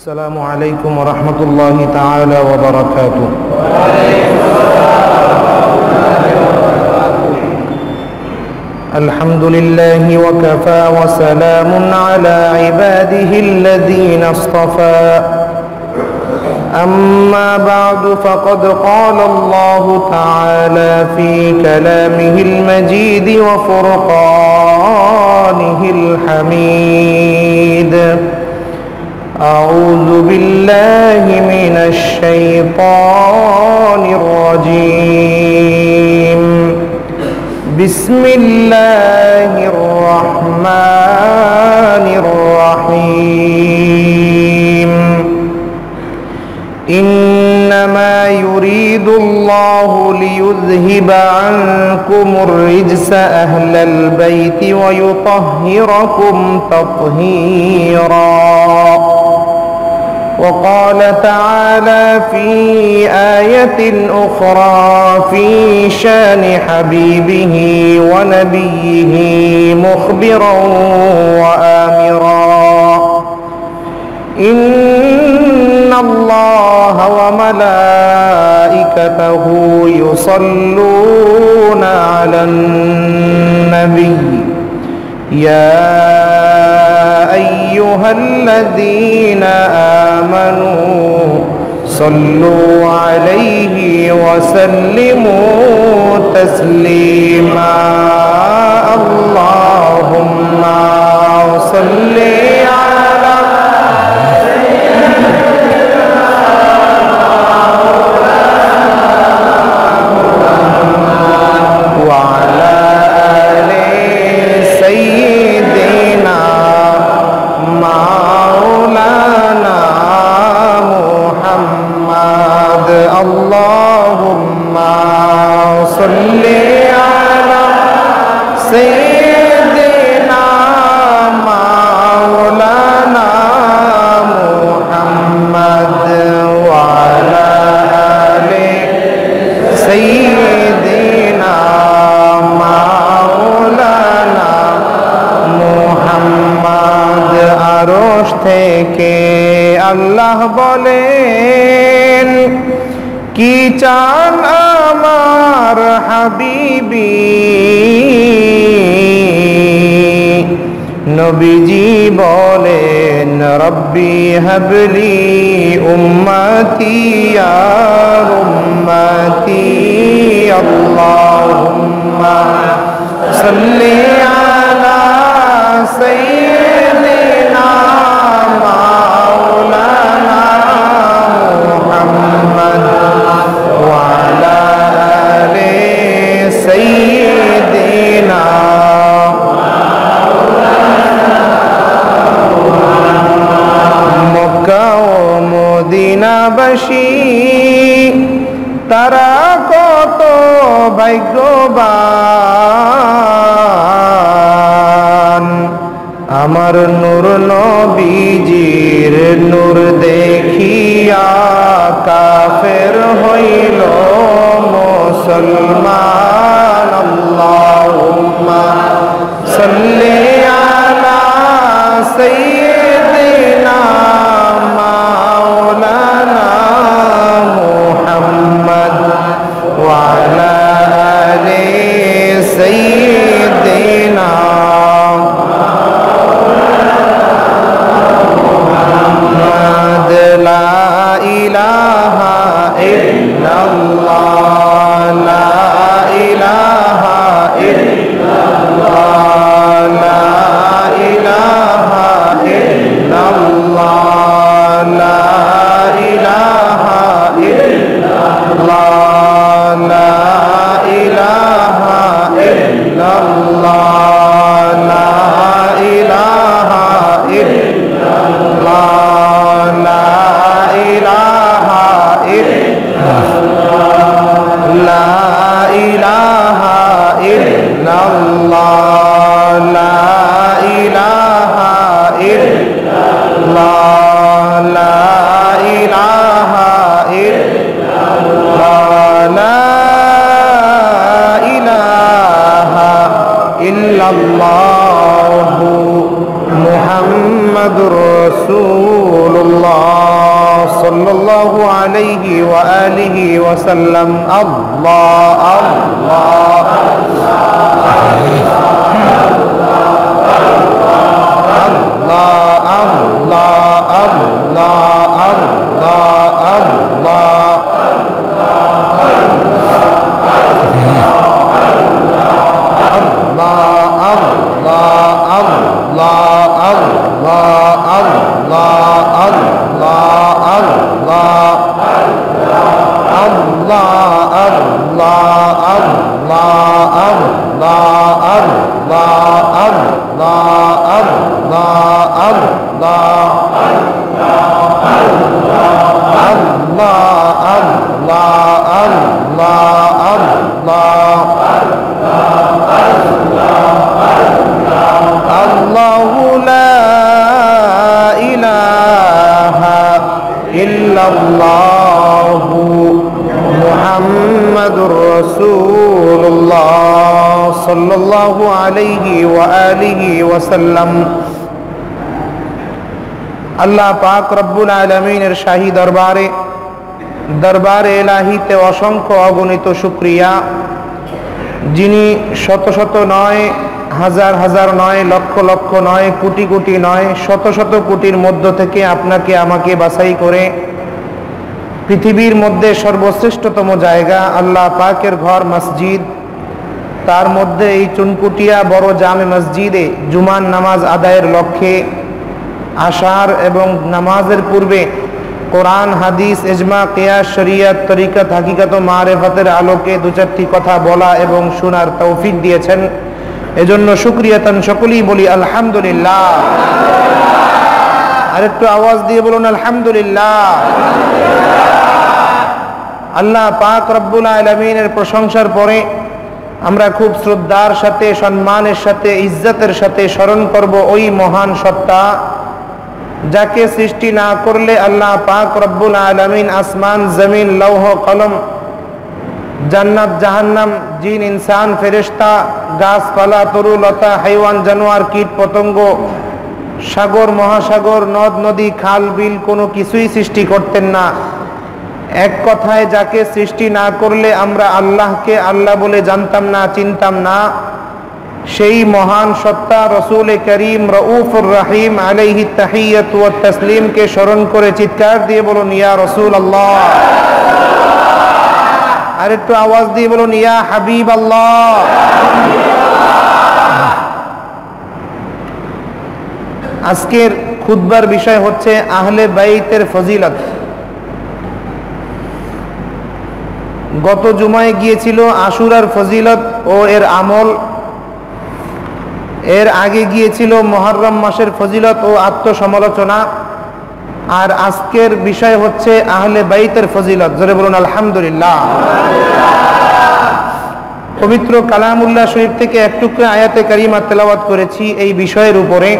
السلام عليكم ورحمة الله تعالى وبركاته. الحمد لله وكفى وسلام على عباده الذين اصطفى. أما بعد فقد قال الله تعالى في كلامه المجيد وفرقانه الحميد: أعوذ بالله من الشيطان الرجيم. بسم الله الرحمن الرحيم. إنما يريد الله ليذهب عنكم الرجس أهل البيت ويطهركم تطهيرا. وقال تعالى في آية أخرى في شان حبيبه ونبيه مخبرا وآمرا: إن الله وملائكته يصلون على النبي يا أيها الذين آمنوا صلوا عليه وسلموا تسليما. اللهم صل على وعلى آل سيدنا مولانا محمد. اللهم صل على سيدنا مولانا محمد وعلى آل سيدنا مولانا মুহাম্মদ। আরশ থেকে আল্লাহ বলেন, কি চান আমার হাবিবি? নবীজি বলেন, রব্বি হাবলি উম্মতি ইয়া উম্মতি। আল্লাহুম্মা সাল্লি আলা সাইয়্যিদিনা মাওলানা মুহাম্মদ ওয়া আলা আলি সাইয়্যিদিনা মক্কা ও মদিনাবাসী তারা কত ভাগ্যবান। আমার নূর নবীজির নূর দেখিয়া কাফের হইল মুসলমান। আল্লাহুম্মা সাল্লি আলা সাইয়্যিদিনা মাওলানা মুহাম্মদ ওয়া আলা আলি সাইয়্যিদিনা মুহাম্মদ। লা ইলাহা ইল্লাল্লাহ, লা ইলাহা ইল্লাল্লাহ, লা ইলাহা ইল্লাল্লাহ, লা ইলাহা ইল্লাল্লাহ, লা ইলাহা ইল্লাল্লাহ, লা ইলাহা ইল্লাল্লাহ, লা ইলাহা ইল্লাল্লাহ, লা ইলাহা ইল্লাল্লাহ, লা ইলাহা ইল্লাল্লাহ, লা ইলাহা ইল্লাল্লাহ, লা ইলাহা ইল্লাল্লাহু মুহাম্মাদুর রাসূলুল্লাহ। عليه وآله وسلم الله الله মুহাম্মাদুর রাসূলুল্লাহ সাল্লাল্লাহু আলাইহি ওয়া আলিহি ওয়াসাল্লাম। আল্লাহ পাক রব্বুল আলামিনের শাহী দরবারে ইলাহিতে অসংখ্য অগণিত শুকরিয়া, যিনি শত শত নয়, হাজার হাজার নয়, লক্ষ লক্ষ নয়, কোটি কোটি নয়, শত শত কোটির মধ্য থেকে আপনাকে আমাকে বাছাই করে পৃথিবীর মধ্যে সর্বশ্রেষ্ঠতম জায়গা আল্লাহ পাকের ঘর মসজিদ, তার মধ্যে এই চুনকুটিয়া বড় জামে মসজিদে জুমার নামাজ আদায়ের লক্ষ্যে আসার এবং নামাজের পূর্বে কোরআন হাদিস ইজমা কিয়াস শরিয়ত তরিকত হাকিকত ও মারিফতের আলোকে দু চারটি কথা বলা এবং শোনার তৌফিক দিয়েছেন। এজন্য শুকরিয়াতান সকলেই বলি আলহামদুলিল্লাহ। আরেকটু আওয়াজ দিয়ে বলুন আলহামদুলিল্লাহ। আল্লাহ পাক রব্বুল আলামিনের প্রশংসার পরে আমরা খুব শ্রদ্ধার সাথে, সম্মানের সাথে, ইজ্জতের সাথে স্মরণ করব ওই মহান সত্তা যাকে সৃষ্টি না করলে আল্লাহ পাক রব্বুল আলামিন আসমান জমিন লৌহ কলম জান্নাত জাহান্নাম জিন ইনসান ফেরেশতা গাছপালা তরুলতা হাইওয়ান জানোয়ার কীট পতঙ্গ সাগর মহাসাগর নদ নদী খাল বিল কোনো কিছুই সৃষ্টি করতেন না। এক কথায় যাকে সৃষ্টি না করলে আমরা আল্লাহকে আল্লাহ বলে জানতাম না, চিনতাম না, সেই মহান সত্তা রসুল করিম রউফুর রহিম আলাইহি তাহিয়াতু ওয়াত তাসলিমকে স্মরণ করে চিৎকার দিয়ে বলুন ইয়া রাসূলুল্লাহ। আর একটু আওয়াজ দিয়ে বলুন ইয়া হাবিবাল্লাহ। আজকের খুতবার বিষয় হচ্ছে আহলে বাইতের ফজিলত। গত জুমায় গিয়েছিল আশুরার ফজিলত ও এর আমল, এর আগে গিয়েছিল মুহররম মাসের ফজিলত ও আত্মসমালোচনা, আর আজকের বিষয় হচ্ছে আহলে বাইতের ফজিলত। জোরে বলুন আলহামদুলিল্লাহ। পবিত্র কালামুল্লাহ শরীফ থেকে এক টুকরা আয়াতে কারিমা তেলাওয়াত করেছি এই বিষয়ের উপরে,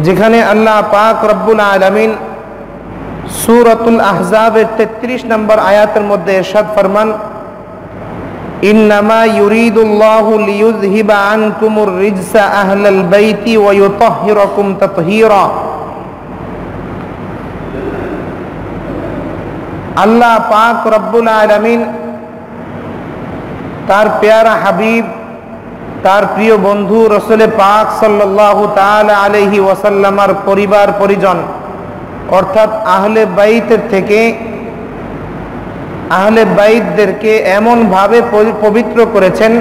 যেখানে আল্লাহ পাক রব্বুল আলামিন সূরাতুল আহজাবের 33 নম্বর আয়াতের মধ্যে ইরশাদ ফরমান, ইন্নামা ইউরিদুল্লাহু লিইয়ুযহিবা আনকুমুর রিজসা আহলাল বাইতি ওয়া ইউতাহহিরাকুম তাতহীরা। আল্লাহ পাক রব্বুল আলামিন তার পেয়ারা হাবিব, তার প্রিয় বন্ধু রসুল পাক সাল্লাল্লাহু তাআলা আলাইহি ওয়াসাল্লামার পরিবার পরিজন অর্থাৎ আহলে বাইতের থেকে আহলে বাইতদেরকে এমনভাবে পবিত্র করেছেন,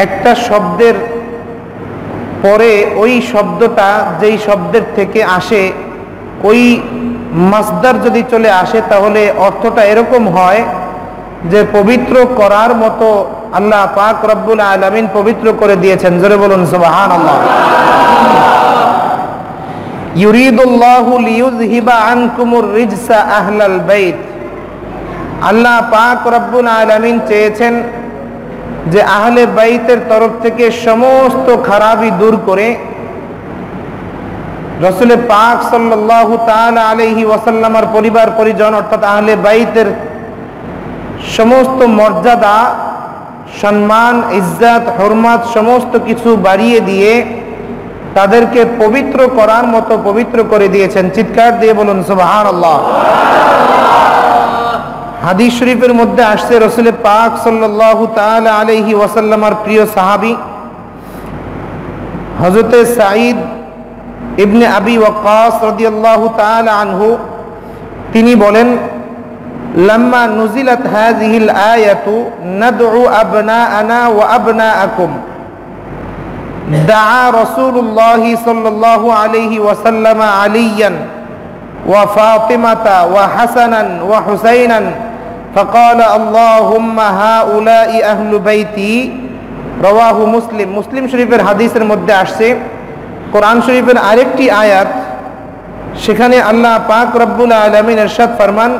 একটা শব্দের পরে ওই শব্দটা যেই শব্দের থেকে আসে ওই মাসদার যদি চলে আসে তাহলে অর্থটা এরকম হয় যে পবিত্র করার মতো আল্লাহ পাক রব্বুল আলামিন পবিত্র করে দিয়েছেন। জোরে বলুন সুবহানাল্লাহ। ইউরিদুল্লাহু লিইয়ুযহিবা আনকুমুর রিজসা আহলাল বাইত। আল্লাহ পাক রব্বুল আলামিন চেয়েছেন যে আহলে বাইতের তরফ থেকে সমস্ত খারাপি দূর করে রাসূল পাক সাল্লাল্লাহু তাআলা আলাইহি ওয়াসাল্লামের পরিবার পরিজন অর্থাৎ আহলে বাইতের সমস্ত মর্যাদা, সম্মান, ইজ্জত, হুরমত সমস্ত কিছু বাড়িয়ে দিয়ে তাদেরকে পবিত্র করার মতো পবিত্র করে দিয়েছেন। চিৎকার দিয়ে বলুন সুবহানাল্লাহ। হাদিস শরীফের মধ্যে আসছে রাসূল পাক সাল্লাল্লাহু তাআলা আলাইহি ওয়াসাল্লামের প্রিয় সাহাবী হযরত সাঈদ ইবনে আবি ওয়াক্কাস রাদিয়াল্লাহু তাআলা আনহু তিনি বলেন, লাম্মা নুজিলাত হাযিহিল আয়াতু নাদউ আবনাআনা ওয়া আবনাআকুম দাআ রাসূলুল্লাহ সাল্লাল্লাহু আলাইহি ওয়াসাল্লাম আলিয়ান ওয়া ফাতিমাতা ওয়া হাসানান ওয়া হুসাইনান ফাকালা আল্লাহুম্মা হাউলাই আহলু বাইতি। রাওয়াহু মুসলিম। মুসলিম শরীফের হাদিসের মধ্যে আসছে, কোরআন শরীফের আরেকটি আয়াত, সেখানে আল্লাহ পাক রব্বুল আলামিন ইরশাদ ফরমান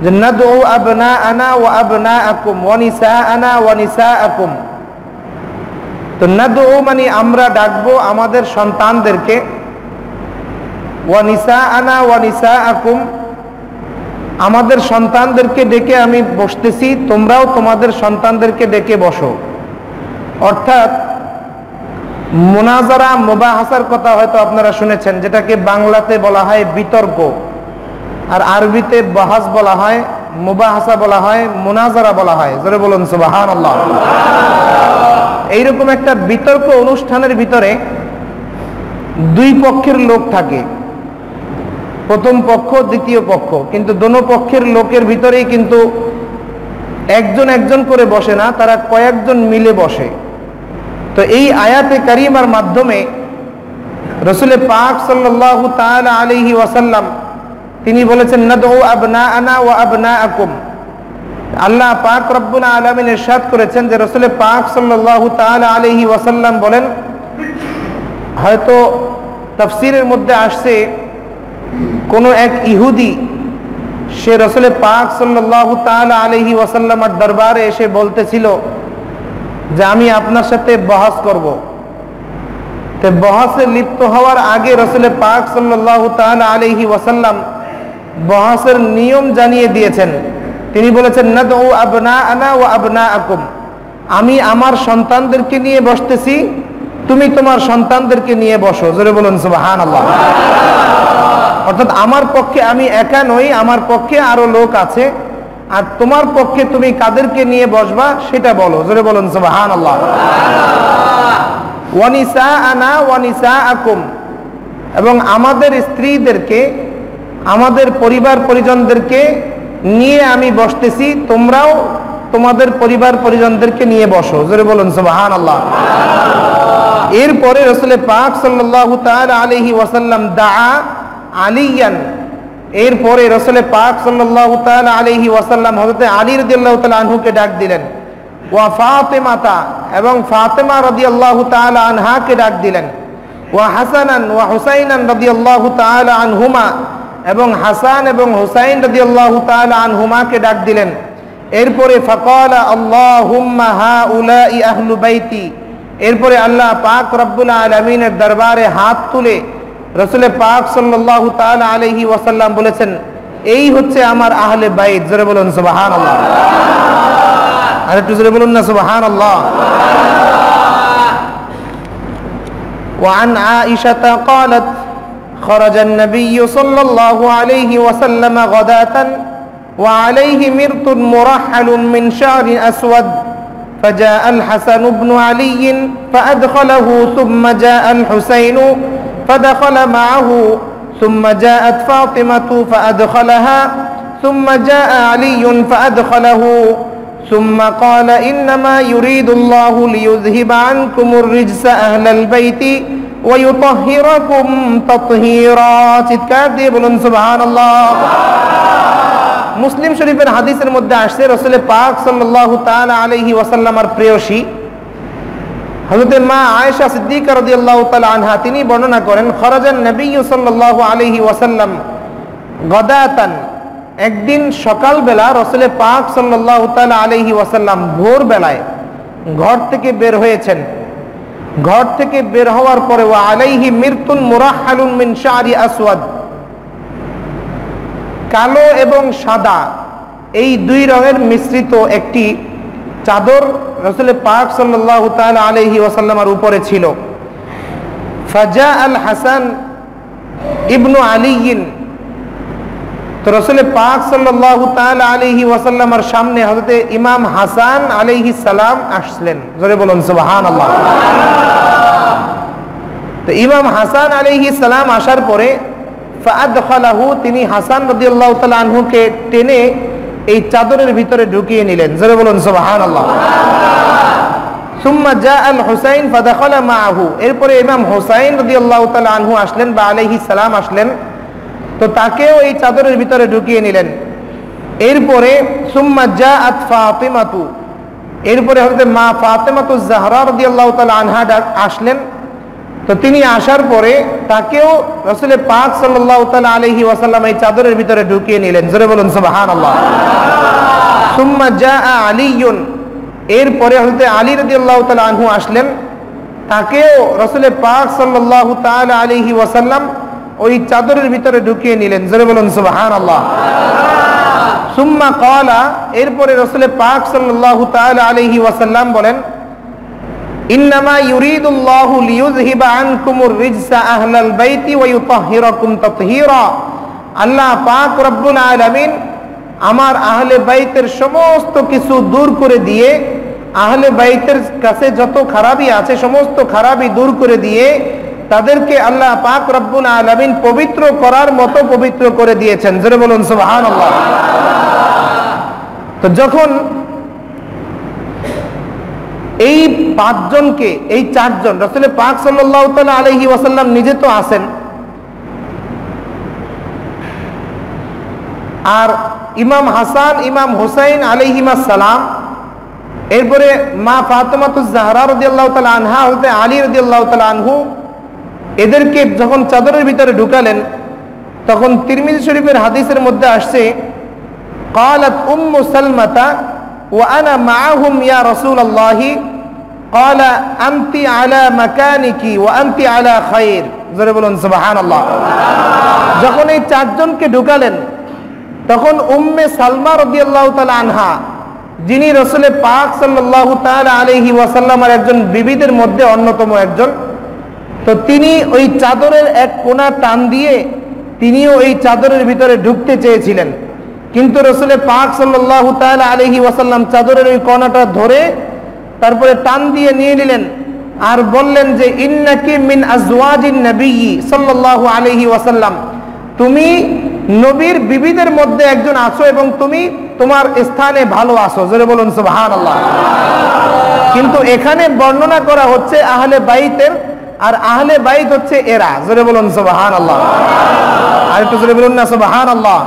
যে নাদউ আবনাআনা ওয়া আবনাআকুম ওয়া নিসাআনা ওয়া নিসাআকুম। তো নাদউ মানে আমরা ডাকবো আমাদের সন্তানদেরকে, ওয়া নিসাআনা ওয়া নিসাআকুম আমাদের সন্তানদেরকে ডেকে আমি বসতেছি, তোমরাও তোমাদের সন্তানদেরকে ডেকে বসো। অর্থাৎ মুনাজারা মুবাহাসার কথা হয়তো আপনারা শুনেছেন, যেটাকে বাংলাতে বলা হয় বিতর্ক, আর আরবিতে বাহাস বলা হয়, মুবাহাসা বলা হয়, মুনাজারা বলা হয়। জোরে বলুন সুবহানাল্লাহ। এইরকম একটা বিতর্ক অনুষ্ঠানের ভিতরে দুই পক্ষের লোক থাকে, প্রথম পক্ষ দ্বিতীয় পক্ষ, কিন্তু দোনো পক্ষের লোকের ভিতরেই কিন্তু একজন একজন করে বসে না, তারা কয়েকজন মিলে বসে। তো এই আয়াতে কারিমার মাধ্যমে রাসূল পাক সাল্লাল্লাহু তাআলা আলাইহি ওয়াসাল্লাম তিনি বলেছেন নাদউ আবনাআনা ওয়া আবনাআকুম। আল্লাহ পাক রব্বুল আলামিন ইরশাদ করেছেন যে রাসূল পাক সাল্লাল্লাহু তাআলা আলাইহি ওয়াসাল্লাম বলেন, হয়তো তাফসীরের মধ্যে আসছে কোন এক ইহুদি সে রাসূল পাক সাল্লাল্লাহু তাআলা আলাইহি ওয়াসাল্লামের দরবারে এসে বলতেছিল যে আমি আপনার সাথে বহস করব। তো বহসে লিপ্ত হওয়ার আগে রাসূল পাক সাল্লাল্লাহু তাআলা আলাইহি ওয়াসাল্লাম বহসের নিয়ম জানিয়ে দিয়েছেন। তিনি বলেছেন নাদউ আবনাআনা ওয়া আবনাআকুম, আমি আমার সন্তানদেরকে নিয়ে বসতেছি, তুমি তোমার সন্তানদেরকে নিয়ে বসো। জোরে বলুন সুবহানাল্লাহ। অর্থাৎ আমার পক্ষে আমি একা নই, আমার পক্ষে আরো লোক আছে, আর তোমার পক্ষে তুমি কাদেরকে নিয়ে বসবা সেটা বলো। জোরে বলুন সুবহানাল্লাহ। ওয়া নিসাআনা ওয়া নিসাআকুম, এবং আমাদের স্ত্রীদেরকে, আমাদের পরিবার পরিজনদেরকে নিয়ে আমি বসতেছি, তোমরাও তোমাদের পরিবার পরিজনদেরকে নিয়ে বসো। জোরে বলুন সুবহানাল্লাহ। এরপরে রাসূল পাক সাল্লাল্লাহু তাআলা আলাইহি ওয়াসাল্লাম দাআ আলিয়ান, এরপরে রাসূল পাক সাল্লাল্লাহু তাআলা আলাইহি ওয়াসাল্লাম হযরত আলী রাদিয়াল্লাহু তাআলা আনহুকে ডাক দিলেন, ওয়া ফাতিমাতা, এবং ফাতিমা রাদিয়াল্লাহু তাআলা আনহাকে ডাক দিলেন, ওয়া হাসানান ওয়া হুসাইনান রাদিয়াল্লাহু তাআলা আনহুমা, এবং হাসান এবং হুসাইন রাদিয়াল্লাহু তাআলা আনহুমাকে ডাক দিলেন। এরপরে ফাকালা আল্লাহুম্মা হাউলাই আহলু বাইতি, এরপরে আল্লাহ পাক রব্বুল আলামিনের দরবারে হাত তুলে রাসূল পাক সাল্লাল্লাহু তাআলা আলাইহি ওয়াসাল্লাম বলেছেন, এই হচ্ছে আমার আহলে বাইত। জোরে বলুন সুবহানাল্লাহ। আর একটু জোরে বলুন না সুবহানাল্লাহ। وعن عائشة قالت خرج النبي صلى الله عليه وسلم غداة وعليه مرط مرحل من شعر أسود، فجاء الحسن بن علي فأدخله، ثم جاء الحسين فدخل معه، ثم جاءت فاطمة فأدخلها، ثم جاء علي فأدخله، ثم قال إنما يريد الله ليذهب عنكم الرجس أهل البيت ويطهركم تطهيرا। চিৎকার দিয়ে বলুন সুবহানাল্লাহ। মুসলিম শরীফের হাদিসের মধ্যে আসছে রাসূল পাক সাল্লাল্লাহু তাআলা আলাইহি ওয়াসাল্লামের প্রেয়সী হযরত মা আয়েশা সিদ্দিকা রাদিয়াল্লাহু তাআলা আনহা তিনি বর্ণনা করেন, খরাজান নবী সাল্লাল্লাহু আলাইহি ওয়াসাল্লাম গাদাতান, একদিন সকালবেলা রাসূল পাক সাল্লাল্লাহু তাআলা আলাইহি ওয়াসাল্লাম ভোর বেলায় ঘর থেকে বের হয়েছেন। ঘর থেকে বের হওয়ার পরে ওয়া আলাইহি মিরতুন মুরাহহালুন মিন শা'রি আসওয়াদ, কালো এবং সাদা এই দুই রঙের মিশ্রিত একটি চাদর রাসূল পাক সাল্লাল্লাহু তাআলা আলাইহি ওয়াসাল্লামের উপরে ছিল। ফাজা আল হাসান ইবনু আলিয়িন, তো রাসূল পাক সাল্লাল্লাহু তাআলা আলাইহি ওয়াসাল্লামের সামনে হযরত ইমাম হাসান আলাইহিস সালাম আসলেন। জোরে বলুন সুবহানাল্লাহ। তো ইমাম হাসান আলাইহিস সালাম আসার পরে ফাআদখালাহু, তিনি হাসান রাদিয়াল্লাহু তাআলা আনহুকে টেনে এই চাদরের ভিতরে ঢুকিয়ে নিলেন। জোরে বলুন সুবহানাল্লাহ। সুম্মা জা আল হুসাইন ফাদাখালা মাআহু, এরপরে ইমাম হুসাইন রাদিয়াল্লাহু তাআলা আনহু আসলেন বা আলাইহিস সালাম আসলেন, তো তাকেও এই চাদরের ভিতরে ঢুকিয়ে নিলেন। এরপরে সুম্মা জাআত ফাতিমাতু, এরপরে হযরত মা ফাতিমাতুজ জাহরা রাদিয়াল্লাহু তাআলা আনহা আসলেন, তো তিনি আসার পরে তাকেও রাসূল পাক সাল্লাল্লাহু তাআলা আলাইহি ওয়াসাল্লাম এই চাদরের ভিতরে ঢুকিয়ে নিলেন। জোরে বলুন সুবহানাল্লাহ। সুম্মা জাআ আলীয়ুন, এরপরে হযরত আলী রাদিয়াল্লাহু তাআলা আনহু আসলেন, তাকেও রাসূল পাক সাল্লাল্লাহু তাআলা আলাইহি ওয়াসাল্লাম ওই চাদরের ভিতরে ঢুকিয়ে নিলেন। জোরে বলুন সুবহানাল্লাহ। সুম্মা ক্বালা, এরপরে রাসূল পাক সাল্লাল্লাহু তাআলা আলাইহি ওয়াসাল্লাম বলেন, ইন্নামা ইউরিদুল্লাহু লিইউযহিবা আনকুমুর রিজসা আহলাল বাইতি ওয়া ইউতাহহিরাকুম তাতহীরা, আল্লাহ পাক রব্বুল আলামিন আমার আহলে বাইতের সমস্ত কিছু দূর করে দিয়ে, আহলে বাইতের কাছে যত খারাপি আছে সমস্ত খারাপি দূর করে দিয়ে তাদেরকে আল্লাহ পাক রব্বুল আলামিন পবিত্র করার মতো পবিত্র করে দিয়েছেন। জোরে বলুন সুবহানাল্লাহ। তো যখন এই পাঁচজনকে, এই চারজন, রাসূল পাক সাল্লাল্লাহু তাআলা আলাইহি ওয়াসাল্লাম নিজে তো আছেন, আর ইমাম হাসান ইমাম হুসাইন আলাইহিমাস সালাম, এরপরে মা ফাতিমাতুজ জাহরা রাদিয়াল্লাহু তাআলা আনহা, হযরত আলী রাদিয়াল্লাহু তাআলা আনহু, এদেরকে যখন চাদরের ভিতরে ঢুকালেন তখন তিরমিজি শরীফের হাদিসের মধ্যে আসছে, ক্বালাত উম্মু সালমাতা ওয়া আনা মাআহুম ইয়া রাসূলুল্লাহি, ক্বালা আনতি আলা মাকানিকি ওয়া আনতি আলা খায়র। জোরে বলুন সুবহানাল্লাহ। যখন এই চারজনকে ঢুকালেন তখন উম্মে সালমা রাদিয়াল্লাহু তাআলা আনহা, যিনি রাসূল পাক সাল্লাল্লাহু তাআলা আলাইহি ওয়াসাল্লামের একজন বিবিদের মধ্যে অন্যতম একজন, তো তিনি ওই চাদরের এক কোণা টান দিয়ে তিনিও এই চাদরের ভিতরে ঢুকতে চেয়েছিলেন, কিন্তু রাসূল পাক সাল্লাল্লাহু তাআলা আলাইহি ওয়াসাল্লাম চাদরের ওই কোণাটা ধরে তারপরে টান দিয়ে নিয়ে নিলেন আর বললেন যে ইন্নাকি মিন আজওয়াজিন নবী সাল্লাল্লাহু আলাইহি ওয়াসাল্লাম, তুমি নবীর বিবিদের মধ্যে একজন আছো এবং তুমি তোমার স্থানে ভালো আছো। জোরে বলুন সুবহানাল্লাহ। কিন্তু এখানে বর্ণনা করা হচ্ছে আহলে বাইতের, আর আহলে বাইত হচ্ছে এরা। জোরে বলুন সুবহানাল্লাহ। আর একটু জোরে বলুন না সুবহানাল্লাহ।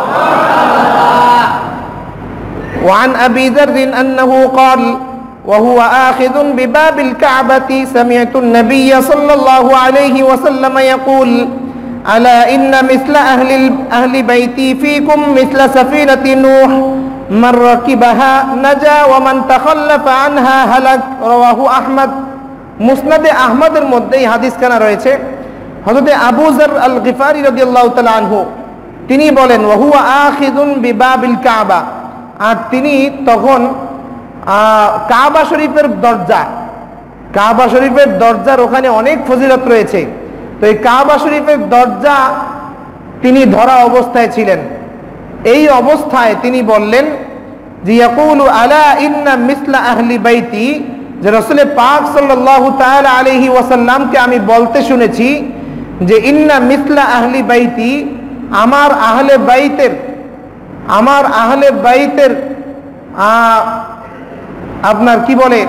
وعن أبي ذر أنه قال وهو آخذ بباب الكعبة سمعت النبي صلى الله عليه وسلم يقول ألا إن مثل أهل بيتي فيكم مثل سفينة نوح من ركبها نجا ومن تخلف عنها هلك। رواه أحمد। মুসনাদে আহমদের মধ্যে এই হাদিস খানা রয়েছে। হযরত আবু যর আল গিফারি রাদিয়াল্লাহু তাআলা আনহু তিনি বলেন ওয়া হুয়া আখিযুন বিবাবিল কাবা, আর তিনি তখন কাবা শরীফের দরজা, কাবা শরীফের দরজার ওখানে অনেক ফজিলত রয়েছে, তো এই কাবা শরীফের দরজা তিনি ধরা অবস্থায় ছিলেন। এই অবস্থায় তিনি বললেন যে ইয়াকুলু আলা ইন্না মিসলা আহলি বাইতি, যে রাসূল পাক সাল্লাল্লাহু তাআলা আলাইহি ওয়াসাল্লামকে আমি বলতে শুনেছি যে ইন্না মিসলা আহলি বাইতি, আমার আহলে বাইতের আপনার কি বলে,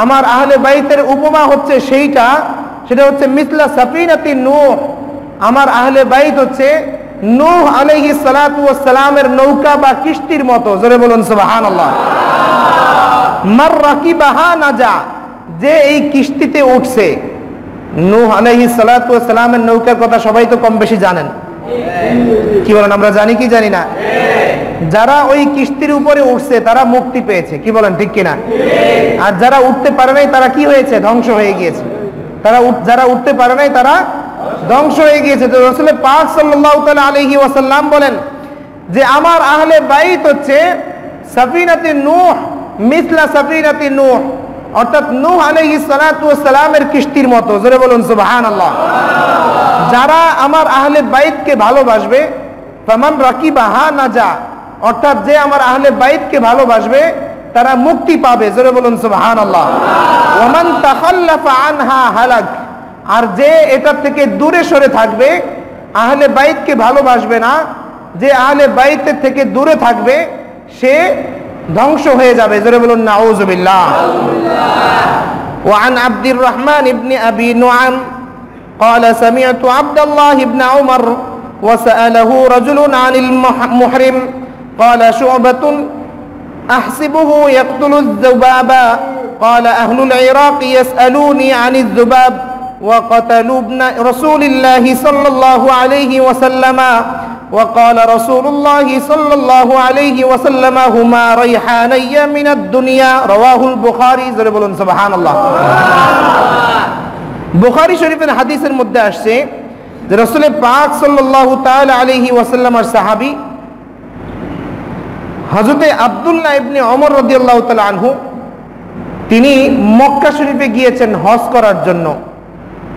আমার আহলে বাইতের উপমা হচ্ছে সেটা হচ্ছে মিসলা সাফিনাতি নূহ, আমার আহলে বাইত হচ্ছে নূহ আলাইহিস সালাতু ওয়াস সালামের নৌকা বা কিস্তির মতো। জোরে বলুন সুবহানাল্লাহ। মার রাকিবাহা নাজা, যে এই কিস্তিতে উঠছে, নূহ আলাইহিস সালাতু ওয়াস সালামের নৌকার কথা সবাই তো কম বেশি জানেন, কি বলেন, আমরা জানি কি জানি না? যারা ওই কিস্তির উপরে উঠছে তারা মুক্তি পেয়েছে, কি বলেন ঠিক কিনা? আর যারা উঠতে পারে নাই তারা কি হয়েছে? ধ্বংস হয়ে গিয়েছে। যারা উঠতে পারে নাই তারা ধ্বংস হয়ে গিয়েছে। তো রাসূল পাক সাল্লাল্লাহু তাআলা আলাইহি ওয়াসাল্লাম বলেন যে আমার আহলে বাইত হচ্ছে সাফিনাতি নূহ, মিসলা সাফিনাতি নূহ, অর্থাৎ নূহ আলাইহিস সালাতু ওয়াস সালামের কিস্তির মতো। জোরে বলুন সুবহানাল্লাহ। যারা আমার আহলে বাইতকে ভালোবাসবে, ফামান রাকিবাহা নাজা, অর্থাৎ যে আমার আহলে বাইতকে ভালোবাসবে তারা মুক্তি পাবে। জোরে বলুন সুবহানাল্লাহ। ওয়ামান তাখাল্লাফা আনহা হালাক, আর যে এটা থেকে দূরে সরে থাকবে, আহলে বাইতকে ভালোবাসবে না, যে আহলে বাইতের থেকে দূরে থাকবে সে ধ্বংস হয়ে যাবে। জোরে বলুন নাউযুবিল্লাহ। وعن عبد الرحمن بن أبي نعم قال سمعت عبد الله بن عمر وسأله رجل عن المحرم قال شعبة أحسبه يقتل الذباب قال أهل العراق يسألوني عن الذباب وقتلوا ابن رسول الله صلى الله عليه وسلم وقال رسول الله صلى الله عليه وسلم هما ريحاني من الدنيا رواه البخاري। জোরে বলুন সুবহানাল্লাহ। বুখারী শরীফের হাদিসের মধ্যে আসছে যে রাসূল পাক সাল্লাল্লাহু তাআলা আলাইহি ওয়াসাল্লামের সাহাবী হযরত আব্দুল্লাহ ইবনে ওমর রাদিয়াল্লাহু তাআলা আনহু তিনি মক্কা শরীফে গিয়েছেন হজ করার জন্য।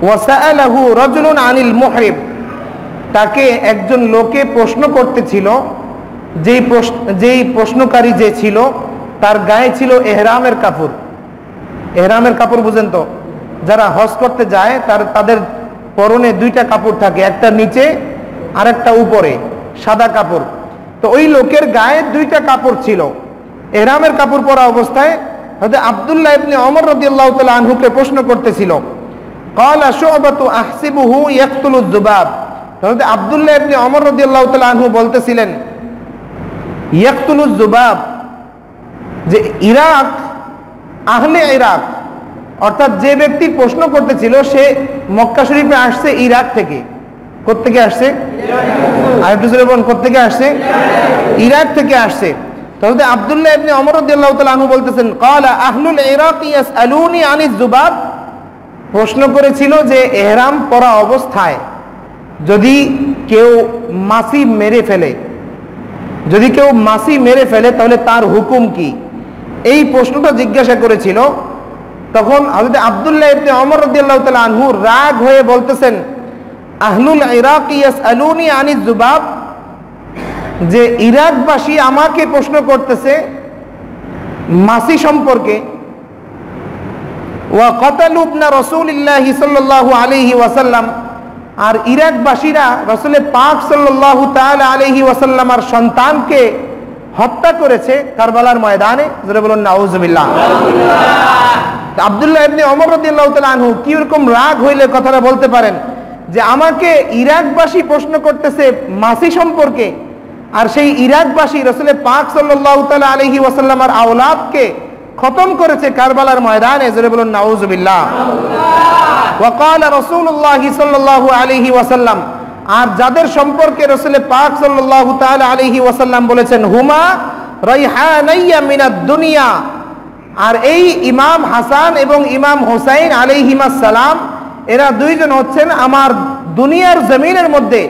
ওয়াসাআলাহু রাজুলুন আনিল মুহরিম, তাকে একজন লোকে প্রশ্ন করতেছিল, যেই প্রশ্নকারী যে ছিল তার গায়ে ছিল এহরামের কাপড়। এহরামের কাপড় বুঝেন তো, যারা হজ করতে যায় তাদের পরনে দুইটা কাপড় থাকে, একটা নিচে আর একটা উপরে, সাদা কাপড়। তো ওই লোকের গায়ে দুইটা কাপড় ছিল। এহরামের কাপড় পরা অবস্থায় হযরত আব্দুল্লাহ ইবনে ওমর রাদিয়াল্লাহু তাআলা আনহুকে প্রশ্ন করতেছিল। ক্বালা শু'বাতু আহসিবুহু ইয়াকতুলু যুবাব, হযরত আব্দুল্লাহ ইবনে ওমর রাদিয়াল্লাহু তাআলা আনহু বলতেছিলেন ইয়াকতুলু যুবাব, যে ইরাক, আহলে ইরাক, অর্থাৎ যে ব্যক্তি প্রশ্ন করতেছিল সে মক্কা শরীফে আসছে ইরাক থেকে। কোত্থেকে আসছে? আরেকটু জোরে বলুন, কোত্থেকে আসছে? ইরাক থেকে আসছে। তাহলে আব্দুল্লাহ ইবনে ওমর রাদিয়াল্লাহু তাআলা আনহু বলতেছেন ক্বালা আহলুল ইরাক ইয়াসআলুনি আনিজ যুবাব, প্রশ্ন করেছিল যে ইহরাম পরা অবস্থায় যদি কেউ মাছি মেরে ফেলে তাহলে তার হুকুম কি, এই প্রশ্নটা জিজ্ঞাসা করেছিল। তখন হযরত আব্দুল্লাহ ইবনে ওমর রাদিয়াল্লাহু তাআলা আনহু রাগ হয়ে বলতেছেন আহলুল ইরাক ইয়াসআলুনি আনিজ যুবাব, যে ইরাকবাসী আমাকে প্রশ্ন করতেছে মাছি সম্পর্কে। ওয়া কাতালু ইবনা রাসূলিল্লাহি সাল্লাল্লাহু আলাইহি ওয়াসাল্লাম, আর ইরাকবাসীরা রাসূল পাক সাল্লাল্লাহু তাআলা আলাইহি ওয়াসাল্লামের সন্তানকে হত্যা করেছে কারবালার ময়দানে। জোরে বলুন নাউযুবিল্লাহ। আব্দুল্লাহ ইবনে ওমর রাদিয়াল্লাহু তাআলা আনহু কি রকম রাগ হইলে কথাটা বলতে পারেন যে আমাকে ইরাকবাসী প্রশ্ন করতেছে মাছি সম্পর্কে, আর সেই ইরাকবাসী রাসূল পাক সাল্লাল্লাহু তাআলা আলাইহি ওয়াসাল্লামের আওলাদকে খতম করেছে কারবালার ময়দানে। জোরে বলুন নাউযুবিল্লাহ। ওয়া ক্বালা রাসূলুল্লাহ সাল্লাল্লাহু আলাইহি ওয়াসাল্লাম, আর যাদের সম্পর্কে রাসূল পাক সাল্লাল্লাহু তাআলা আলাইহি ওয়াসাল্লাম বলেছেন হুমা রাইহানাইয়া মিনাদ দুনিয়া, আর এই ইমাম হাসান এবং ইমাম হুসাইন আলাইহিমাস সালাম এরা দুইজন হচ্ছেন আমার দুনিয়ার জমিনের মধ্যে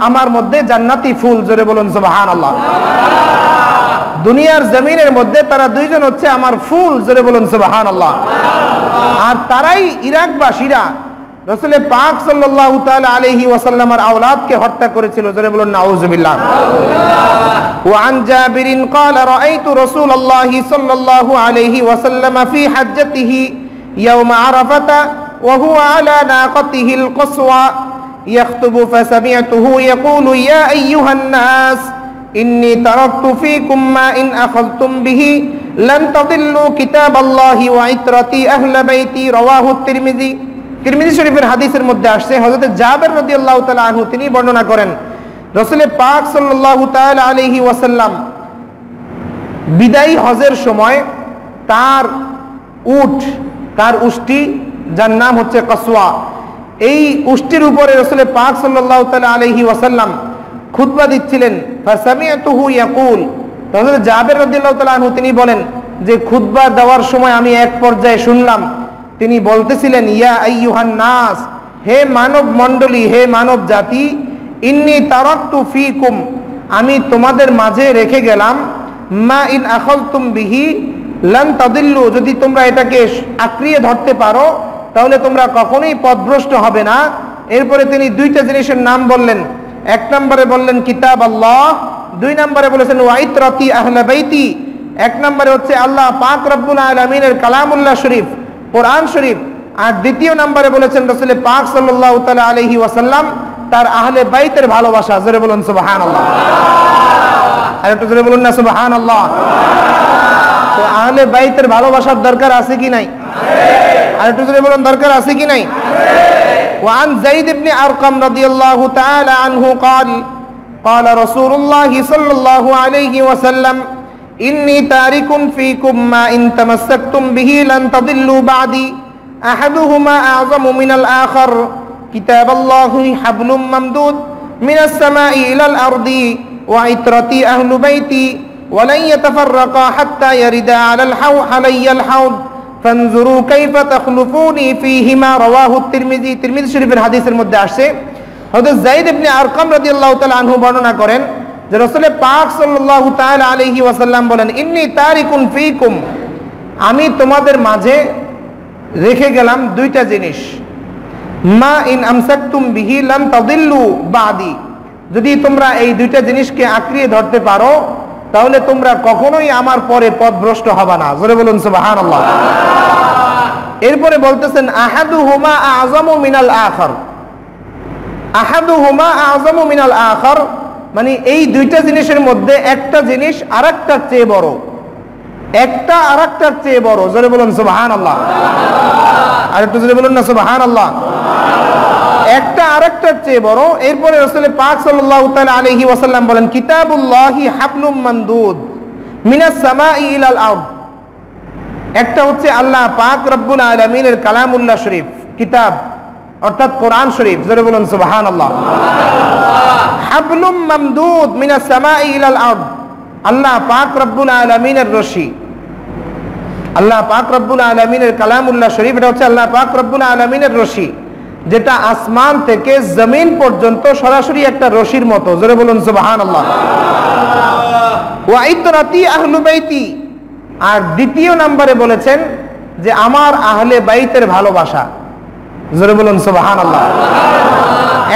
আমার মধ্যে জান্নাতি ফুল। জোরে বলুন সুবহানাল্লাহ। দুনিয়ার জমিনের মধ্যে তারা দুইজন হচ্ছে আমার ফুল। জোরে বলুন সুবহানাল্লাহ। আর তারাই ইরাকবাসীরা রাসূল পাক সাল্লাল্লাহু তাআলা আলাইহি ওয়াসাল্লামের আওলাদকে হত্যা করেছিল। জোরে বলুন নাউযুবিল্লাহ। ওয়া আন জাবিরিন ক্বালা রাআইতু রাসূলুল্লাহি সাল্লাল্লাহু আলাইহি ওয়াসাল্লাম ফি হাজ্জাতিহি ইয়াওমা আরাফাতা ওয়া হুয়া আলা নাকাতিহিল কসওয়া ইয়াখতুবু ফাসামি'তুহু ইয়াকুলু ইয়া আইয়ুহান নাস ইন্নী তারাকতু ফীকুম মা ইন আখাযতুম বিহি লান তাদিল্লু কিতাবাল্লাহি ওয়া ইতরাতি আহলে বাইতি। রাওয়াহু তিরমিজি। তিরমিজি শরীফের হাদিসের মধ্যে আসছে হযরত জাবের রাদিয়াল্লাহু তাআলা আনহু তিনি বর্ণনা করেন রাসূল পাক সাল্লাল্লাহু তাআলা আলাইহি ওয়াসাল্লাম বিদায়ী হজের সময় তার উষ্টি, যার নাম হচ্ছে কসওয়া, এই উষ্টির উপরে রাসূল পাক সাল্লাল্লাহু তাআলা আলাইহি ওয়াসাল্লাম খুতবা দিচ্ছিলেন। ফাসামি'তুহু ইয়াকুল, হযরত জাবের রাদিয়াল্লাহু তাআলা আনহু তিনি বলেন যে খুতবা দেওয়ার সময় আমি এক পর্যায়ে শুনলাম তিনি বলতেছিলেন ইয়া আইয়ুহান নাস, হে মানব মণ্ডলী, হে মানব জাতি, ইন্নী তারাকতু ফীকুম, আমি তোমাদের মাঝে রেখে গেলাম মা ইন আখাযতুম বিহি, লান তাদিল্লু, যদি তোমরা এটাকে আঁকড়িয়ে ধরতে পারো তাহলে তোমরা কখনোই পথভ্রষ্ট হবে না। এরপরে তিনি দুইটা জিনিসের নাম বললেন। এক নম্বরে বললেন কিতাব আল্লাহ, দুই নম্বরে বলেছেন ওয়াইতরাতি আহলে বাইতি। এক নম্বরে হচ্ছে আল্লাহ পাক রব্বুল আলামিনের কালামুল্লাহ শরীফ, কোরআন শরীফ। আর দ্বিতীয় নম্বরে বলেছেন রাসূল পাক সাল্লাল্লাহু তাআলা আলাইহি ওয়াসাল্লাম তার আহলে বাইতের ভালোবাসা। জোরে বলুন সুবহানাল্লাহ। আর একটু জোরে বলুন না সুবহানাল্লাহ। তো আহলে বাইতের ভালোবাসার দরকার আছে কি নাই? আর একটু জোরে বলুন দরকার আছে কি নাই? وعن زيد بن أرقم رضي الله تعالى عنه قال قال رسول الله صلى الله عليه وسلم إني تارك فيكم ما إن تمسكتم به لن تضلوا بعدي أحدهما أعظم من الآخر كتاب الله حبل ممدود من السماء إلى الأرض وعترتي أهل بيتي ولن يتفرقا حتى يردا علي الحوض فانظروا كيف تخلفوني فيهما رواه الترمذي। তিরমিজি শরীফের হাদিসের মধ্যে আসছে হযরত যায়েদ ইবনে আরকাম রাদিয়াল্লাহু তাআলা আনহু বর্ণনা করেন যে রাসূল পাক সাল্লাল্লাহু তাআলা আলাইহি ওয়াসাল্লাম বলেন ইন্নী তারিকুন ফীকুম, আমি তোমাদের মাঝে রেখে গেলাম দুইটা জিনিস। মা ইন আমসাকতুম বিহি লান তাদিল্লু বাদি, যদি তোমরা এই দুইটা জিনিসকে আঁকড়িয়ে ধরতে পারো তাহলে তোমরা কখনোই আমার পরে পথভ্রষ্ট হবে না। জোরে বলুন সুবহানাল্লাহ। এরপরে বলতেছেন আহাদুহুমা আযমু মিনাল আখার, আহাদুহুমা আযমু মিনাল আখার মানে এই দুইটা জিনিসের মধ্যে একটা জিনিস আরেকটার চেয়ে বড়, একটা আরেকটার চেয়ে বড়। জোরে বলুন সুবহানাল্লাহ। আর একটু জোরে বলুন না সুবহানাল্লাহ। একটা আরেকটার চেয়ে বড়। এরপরে রাসূল পাক সাল্লাল্লাহু তাআলা আলাইহি ওয়াসাল্লাম বলেন কিতাবুল্লাহি হাবলুম মামদুদ মিনাস সামাই ইলাল আরদ, একটা হচ্ছে আল্লাহ পাক রব্বুল আলামিনের কালামুল্লাহ শরীফ, কিতাব অর্থাৎ কোরআন শরীফ। জোরে বলুন সুবহানাল্লাহ। হাবলুম মামদুদ মিনাস সামাই ইলাল আরদ, আল্লাহ পাক রব্বুল আলামিনের রশি, আল্লাহ পাক রব্বুল আলামিনের কালামুল্লাহ শরীফ, এটা হচ্ছে আল্লাহ পাক রব্বুল আলামিনের রশি, যেটা আসমান থেকে জমিন পর্যন্ত সরাসরি একটা রশির মতো। জোরে বলুন সুবহানাল্লাহ। ওয়া ইতরাতি আহলু বাইতি, আর দ্বিতীয় নম্বরে বলেছেন যে আমার আহলে বাইতের ভালোবাসা। জোরে বলুন সুবহানাল্লাহ।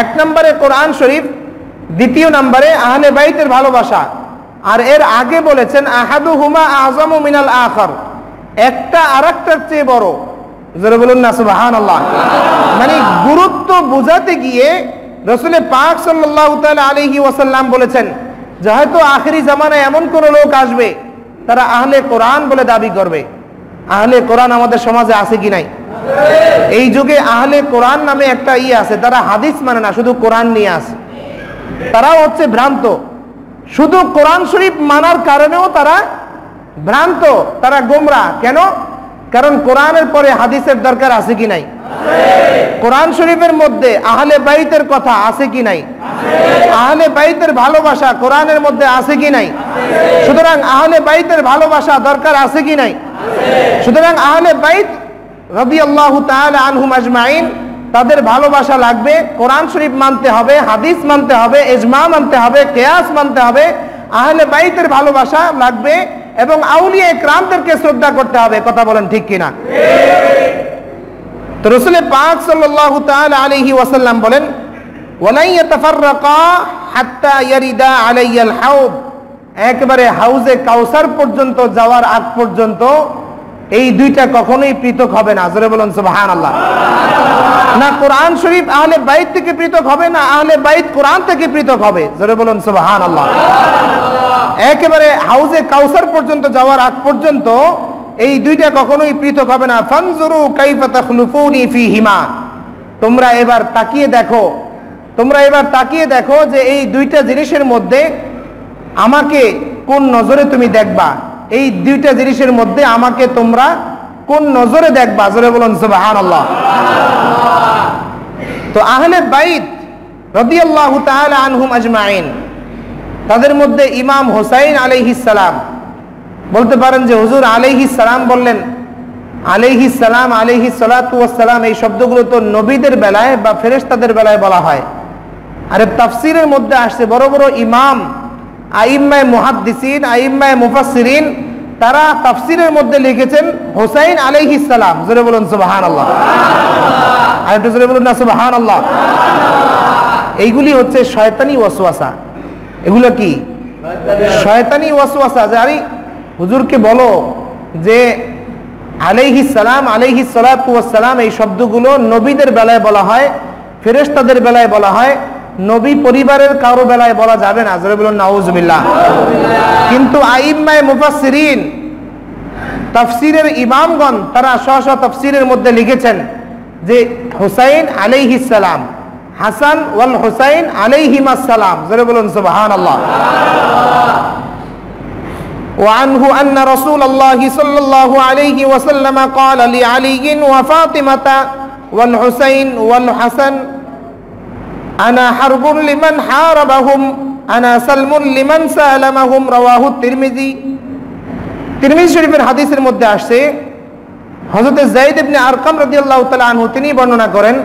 এক নম্বরে কোরআন শরীফ, দ্বিতীয় নম্বরে আহলে বাইতের ভালোবাসা। আর এর আগে বলেছেন আহাদুহুমা আযমু মিনাল আখার, একটা আরেকটার চেয়ে বড়। জোরে বলুন না সুবহানাল্লাহ। মানে গুরুত্ব বোঝাতে গিয়ে রাসূল পাক সাল্লাল্লাহু তাআলা আলাইহি ওয়াসাল্লাম বলেছেন যে হয়তো আখেরি জামানায় এমন কোন লোক আসবে তারা আহলে কোরআন বলে দাবি করবে। আহলে কোরআন আমাদের সমাজে আছে কি নাই? এই যুগে আহলে কোরআন নামে একটা আছে, তারা হাদিস মানে না, শুধু কোরআন নিয়ে আসে। তারাও হচ্ছে ভ্রান্ত, শুধু কোরআন শরীফ মানার কারণেও তারা ভ্রান্ত, তারা গোমরা। কেন? কারণ কোরআনের পরে হাদিসের দরকার আছে কি নাই? কোরআন শরীফের মধ্যে আহলে বাইতের কথা আছে কি নাই? আহলে বাইতের ভালোবাসা কোরআনের মধ্যে আছে কি নাই? সুতরাং আহলে বাইতের ভালোবাসা দরকার আছে কি নাই? সুতরাং আহলে বাইত রাদিয়াল্লাহু তাআলা আনহুম আজমাইন, তাদের ভালোবাসা লাগবে, কোরআন শরীফ মানতে হবে, হাদিস মানতে হবে, ইজমা মানতে হবে, কিয়াস মানতে হবে। আহলে বাইতের ভালোবাসা লাগবে এবং আউলিয়া ইকরামদেরকে শ্রদ্ধা করতে হবে। কথা বলেন ঠিক কিনা? তো রাসূল পাক সাল্লাল্লাহু তাআলা আলাইহি ওয়াসাল্লাম বলেন ওয়ালা ইয়াতাফাররাকা হাত্তা ইয়ারিদা আলাইয়াল হাউদ, একবারে হাউজে কাউসার পর্যন্ত যাওয়ার আগ পর্যন্ত এই দুইটা কখনোই পৃথক হবে না। জোরে বলুন সুবহানাল্লাহ। না কোরআন শরীফ আহলে বাইত থেকে পৃথক হবে, না আহলে বাইত কোরআন থেকে পৃথক হবে। জোরে বলুন সুবহানাল্লাহ। একেবারে হাউজে কাউসার পর্যন্ত যাওয়ার আগ পর্যন্ত এই দুইটা কখনোই পৃথক হবে না। ফানজুরু কাইফা তাখলুফুনি ফীহিমা, তোমরা এবার তাকিয়ে দেখো, তোমরা এবার তাকিয়ে দেখো যে এই দুইটা জিনিসের মধ্যে আমাকে কোন নজরে তুমি দেখবা, এই দুইটা জিনিসের মধ্যে আমাকে তোমরা কোন নজরে দেখবা। জোরে বলুন সুবহানাল্লাহ। তো আহলে বাইত রাদিয়াল্লাহু তাআলা আনহুম আজমাইন, তাদের মধ্যে ইমাম হুসাইন আলাইহিস সালাম, বলতে পারেন যে হুজুর আলাইহিস সালাম বললেন, আলাইহিস সালাম, আলাইহিস সালাতু ওয়াস সালাম, এই শব্দগুলো তো নবীদের বেলায় বা ফেরেশতাদের বেলায় বলা হয়। আর তাফসীরের মধ্যে আসছে বড় বড় ইমাম, আইম্মায়ে মুহাদ্দিসিন, আইম্মায়ে মুফাসসিরিন, তারা তাফসিরের মধ্যে লিখেছেন হুসাইন আলাইহিস সালাম। জোরে বলুন সুবহানাল্লাহ। আর একটু জোরে বলুন না সুবহানাল্লাহ। এইগুলি হচ্ছে শয়তানি ওয়াসওয়াসা। এগুলো কি শয়তানি ওয়াসওয়াসা, যে আরে হুজুরকে বলো যে আলাইহিস সালাম, আলাইহিস সালাতু ওয়াস সালাম এই শব্দগুলো নবীদের বেলায় বলা হয়, ফেরেশতাদের বেলায় বলা হয়, নবী পরিবারের কারো বেলায় বলা যাবে না। জোরে বলুন নাউজুবিল্লাহ। কিন্তু আইম্মায়ে মুফাসসিরিন, তাফসীরের ইমামগণ, তারা স্ব তাফসীরের মধ্যে লিখেছেন যে হুসাইন আলাইহিস সালাম, হাসান ওয়াল হুসাইন আলাইহিমাস সালাম। জোরে বলুন সুবহানাল্লাহ। وعنه أن رسول الله صلى الله عليه وسلم قال لعلي وفاطمة والحسين والحسن أنا حرب لمن حاربهم أنا سلم لمن سالمهم رواه الترمذي। তিরমিজি শরীফের হাদিসের মধ্যে আসছে হযরত যায়েদ ইবনে আরকাম রাদিয়াল্লাহু তাআলা আনহু তিনি বর্ণনা করেন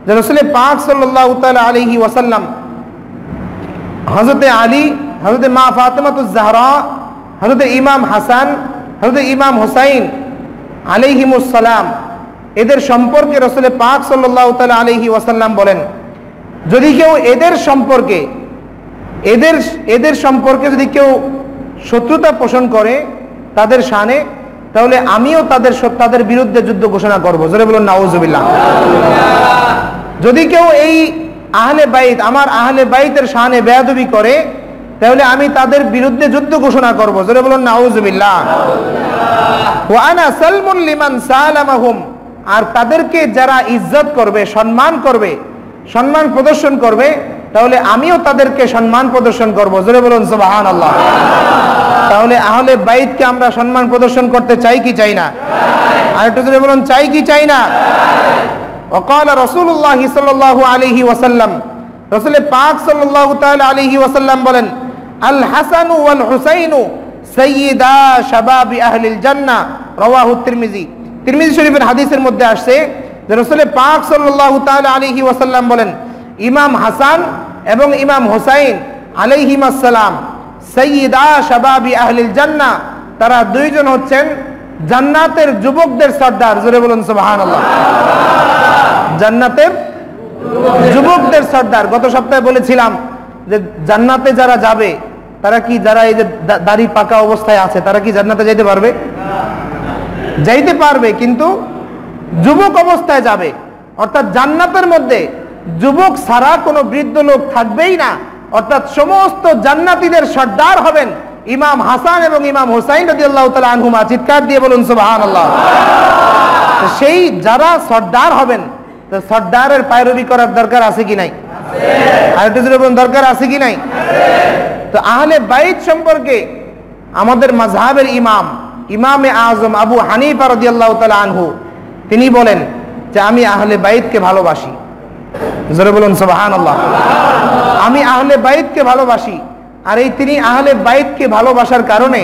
যে রাসূল পাক সাল্লাল্লাহু তাআলা আলাইহি ওয়াসাল্লাম হযরত আলী, হযরত মা ফাতেমাতুজ জাহরা, হযরত ইমাম হাসান, হযরত ইমাম হুসাইন আলাইহিমুস সালাম এদের সম্পর্কে রাসূল পাক সাল্লাল্লাহু তাআলা আলাইহি ওয়াসাল্লাম বলেন, যদি কেউ এদের সম্পর্কে যদি কেউ শত্রুতা পোষণ করে তাদের শানে, তাহলে আমিও তাদের বিরুদ্ধে যুদ্ধ ঘোষণা করব। জোরে বলুন নাউজুবিল্লাহ। যদি কেউ এই আহলে বাইত, আমার আহলে বাইতের শানে বেয়াদবি করে, তাহলে আমি তাদের বিরুদ্ধে যুদ্ধ ঘোষণা করব। জোরে বলুন নাউজুবিল্লাহ। ওয়া আনা সালমুন লিমান সালামাহুম, আর তাদেরকে যারা ইজ্জত করবে, সম্মান প্রদর্শন করবে, তাহলে আমিও তাদেরকে সম্মান প্রদর্শন করব। জোরে বলুন সুবহানাল্লাহ। তাহলে আহলে বাইতকে আমরা সম্মান প্রদর্শন করতে চাই কি চাই না? আর একটু জোরে বলুন, চাই কি চাই না? وقال رسول الله صلى الله عليه وسلم, রাসূল পাক সাল্লাল্লাহু তাআলা আলাইহি ওয়াসাল্লাম বলেন, আল হাসান ওয়াল হুসাইন সাইয়্যিদা শাবাবি আহলিল জান্নাহ, রাওয়াহু তিরমিজি। তিরমিজি শরীফের হাদিসের মধ্যে আসছে যে রাসূল পাক সাল্লাল্লাহু তাআলা আলাইহি ওয়াসাল্লাম বলেন, ইমাম হাসান এবং ইমাম হুসাইন আলাইহিমাস সালাম সাইয়্যিদা শাবাবি আহলিল জান্নাহ, তারা দুইজন হচ্ছেন জান্নাতের যুবকদের সর্দার। জোরে বলুন সুবহানাল্লাহ। জান্নাতের যুবকদের সর্দার। গত সপ্তাহে বলেছিলাম যে জান্নাতে যারা যাবে তারা কি, যারা এই যে দাড়ি পাকা অবস্থায় আছে, তারা কি জান্নাতে যাইতে পারবে? যাইতে পারবে, কিন্তু যুবক অবস্থায় যাবে। অর্থাৎ জান্নাতের মধ্যে যুবক ছাড়া কোনো বৃদ্ধ লোক থাকবেই না। অর্থাৎ সমস্ত জান্নাতীদের সর্দার হবেন ইমাম হাসান এবং ইমাম হুসাইন রাদিয়াল্লাহু তাআলা আনহুমা। চিৎকার দিয়ে বলুন সুবহানাল্লাহ। সেই যারা সর্দার হবেন, তো সর্দারের পায়রবি করার দরকার আছে কি নাই? আর একটু জোরে বলুন, দরকার আছে কি নাই? তো আহলে বাইত সম্পর্কে আমাদের মাযহাবের ইমামে আযম আবু হানিফা রাদিয়াল্লাহু তাআলা আনহু তিনি বলেন যে আমি আহলে বাইতকে ভালোবাসি। জোরে বলুন সুবহানাল্লাহ। আমি আহলে বাইতকে ভালোবাসি। আর এই তিনি আহলে বাইতকে ভালোবাসার কারণে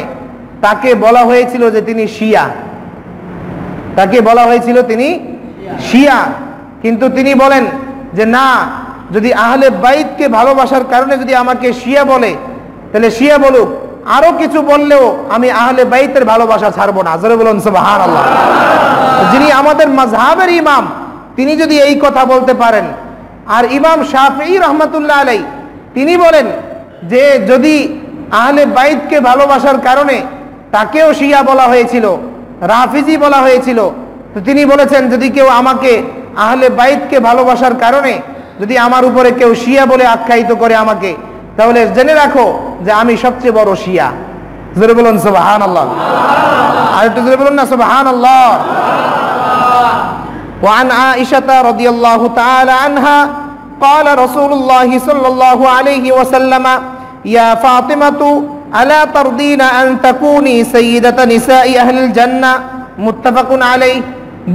তাকে বলা হয়েছিল যে তিনি শিয়া। তাকে বলা হয়েছিল তিনি শিয়া। কিন্তু তিনি বলেন যে না, যদি আহলে বাইতকে ভালোবাসার কারণে যদি আমাকে শিয়া বলে, তাহলে শিয়া বলুক, আরো কিছু বললেও আমি আহলে বাইতের ভালোবাসা ছাড়বো না। জোরে বলুন সুবহানাল্লাহ। যিনি আমাদের মাযহাবের ইমাম, তিনি যদি এই কথা বলতে পারেন, আর ইমাম শাফিঈ রাহমাতুল্লাহ আলাইহি তিনি বলেন যে যদি আহলে বাইতকে ভালোবাসার কারণে তাকেও শিয়া বলা হয়েছিল, রাফিজি বলা হয়েছিল, তো তিনি বলেছেন যদি কেউ আমাকে আহলে বাইতকে ভালোবাসার কারণে যদি আমার উপরে কেউ শিয়া বলে আখ্যায়িত করে আমাকে, তাহলে জেনে রাখো যে আমি সবচেয়ে বড় শিয়া। জোরে বলুন সুবহানাল্লাহ। আর একটু জোরে বলুন না সুবহানাল্লাহ। وعن عائشة رضي الله تعالى عنها قال رسول الله صلى الله عليه وسلم يا فاطمة ألا ترضين أن تكوني سيدة نساء أهل الجنة متفق عليه।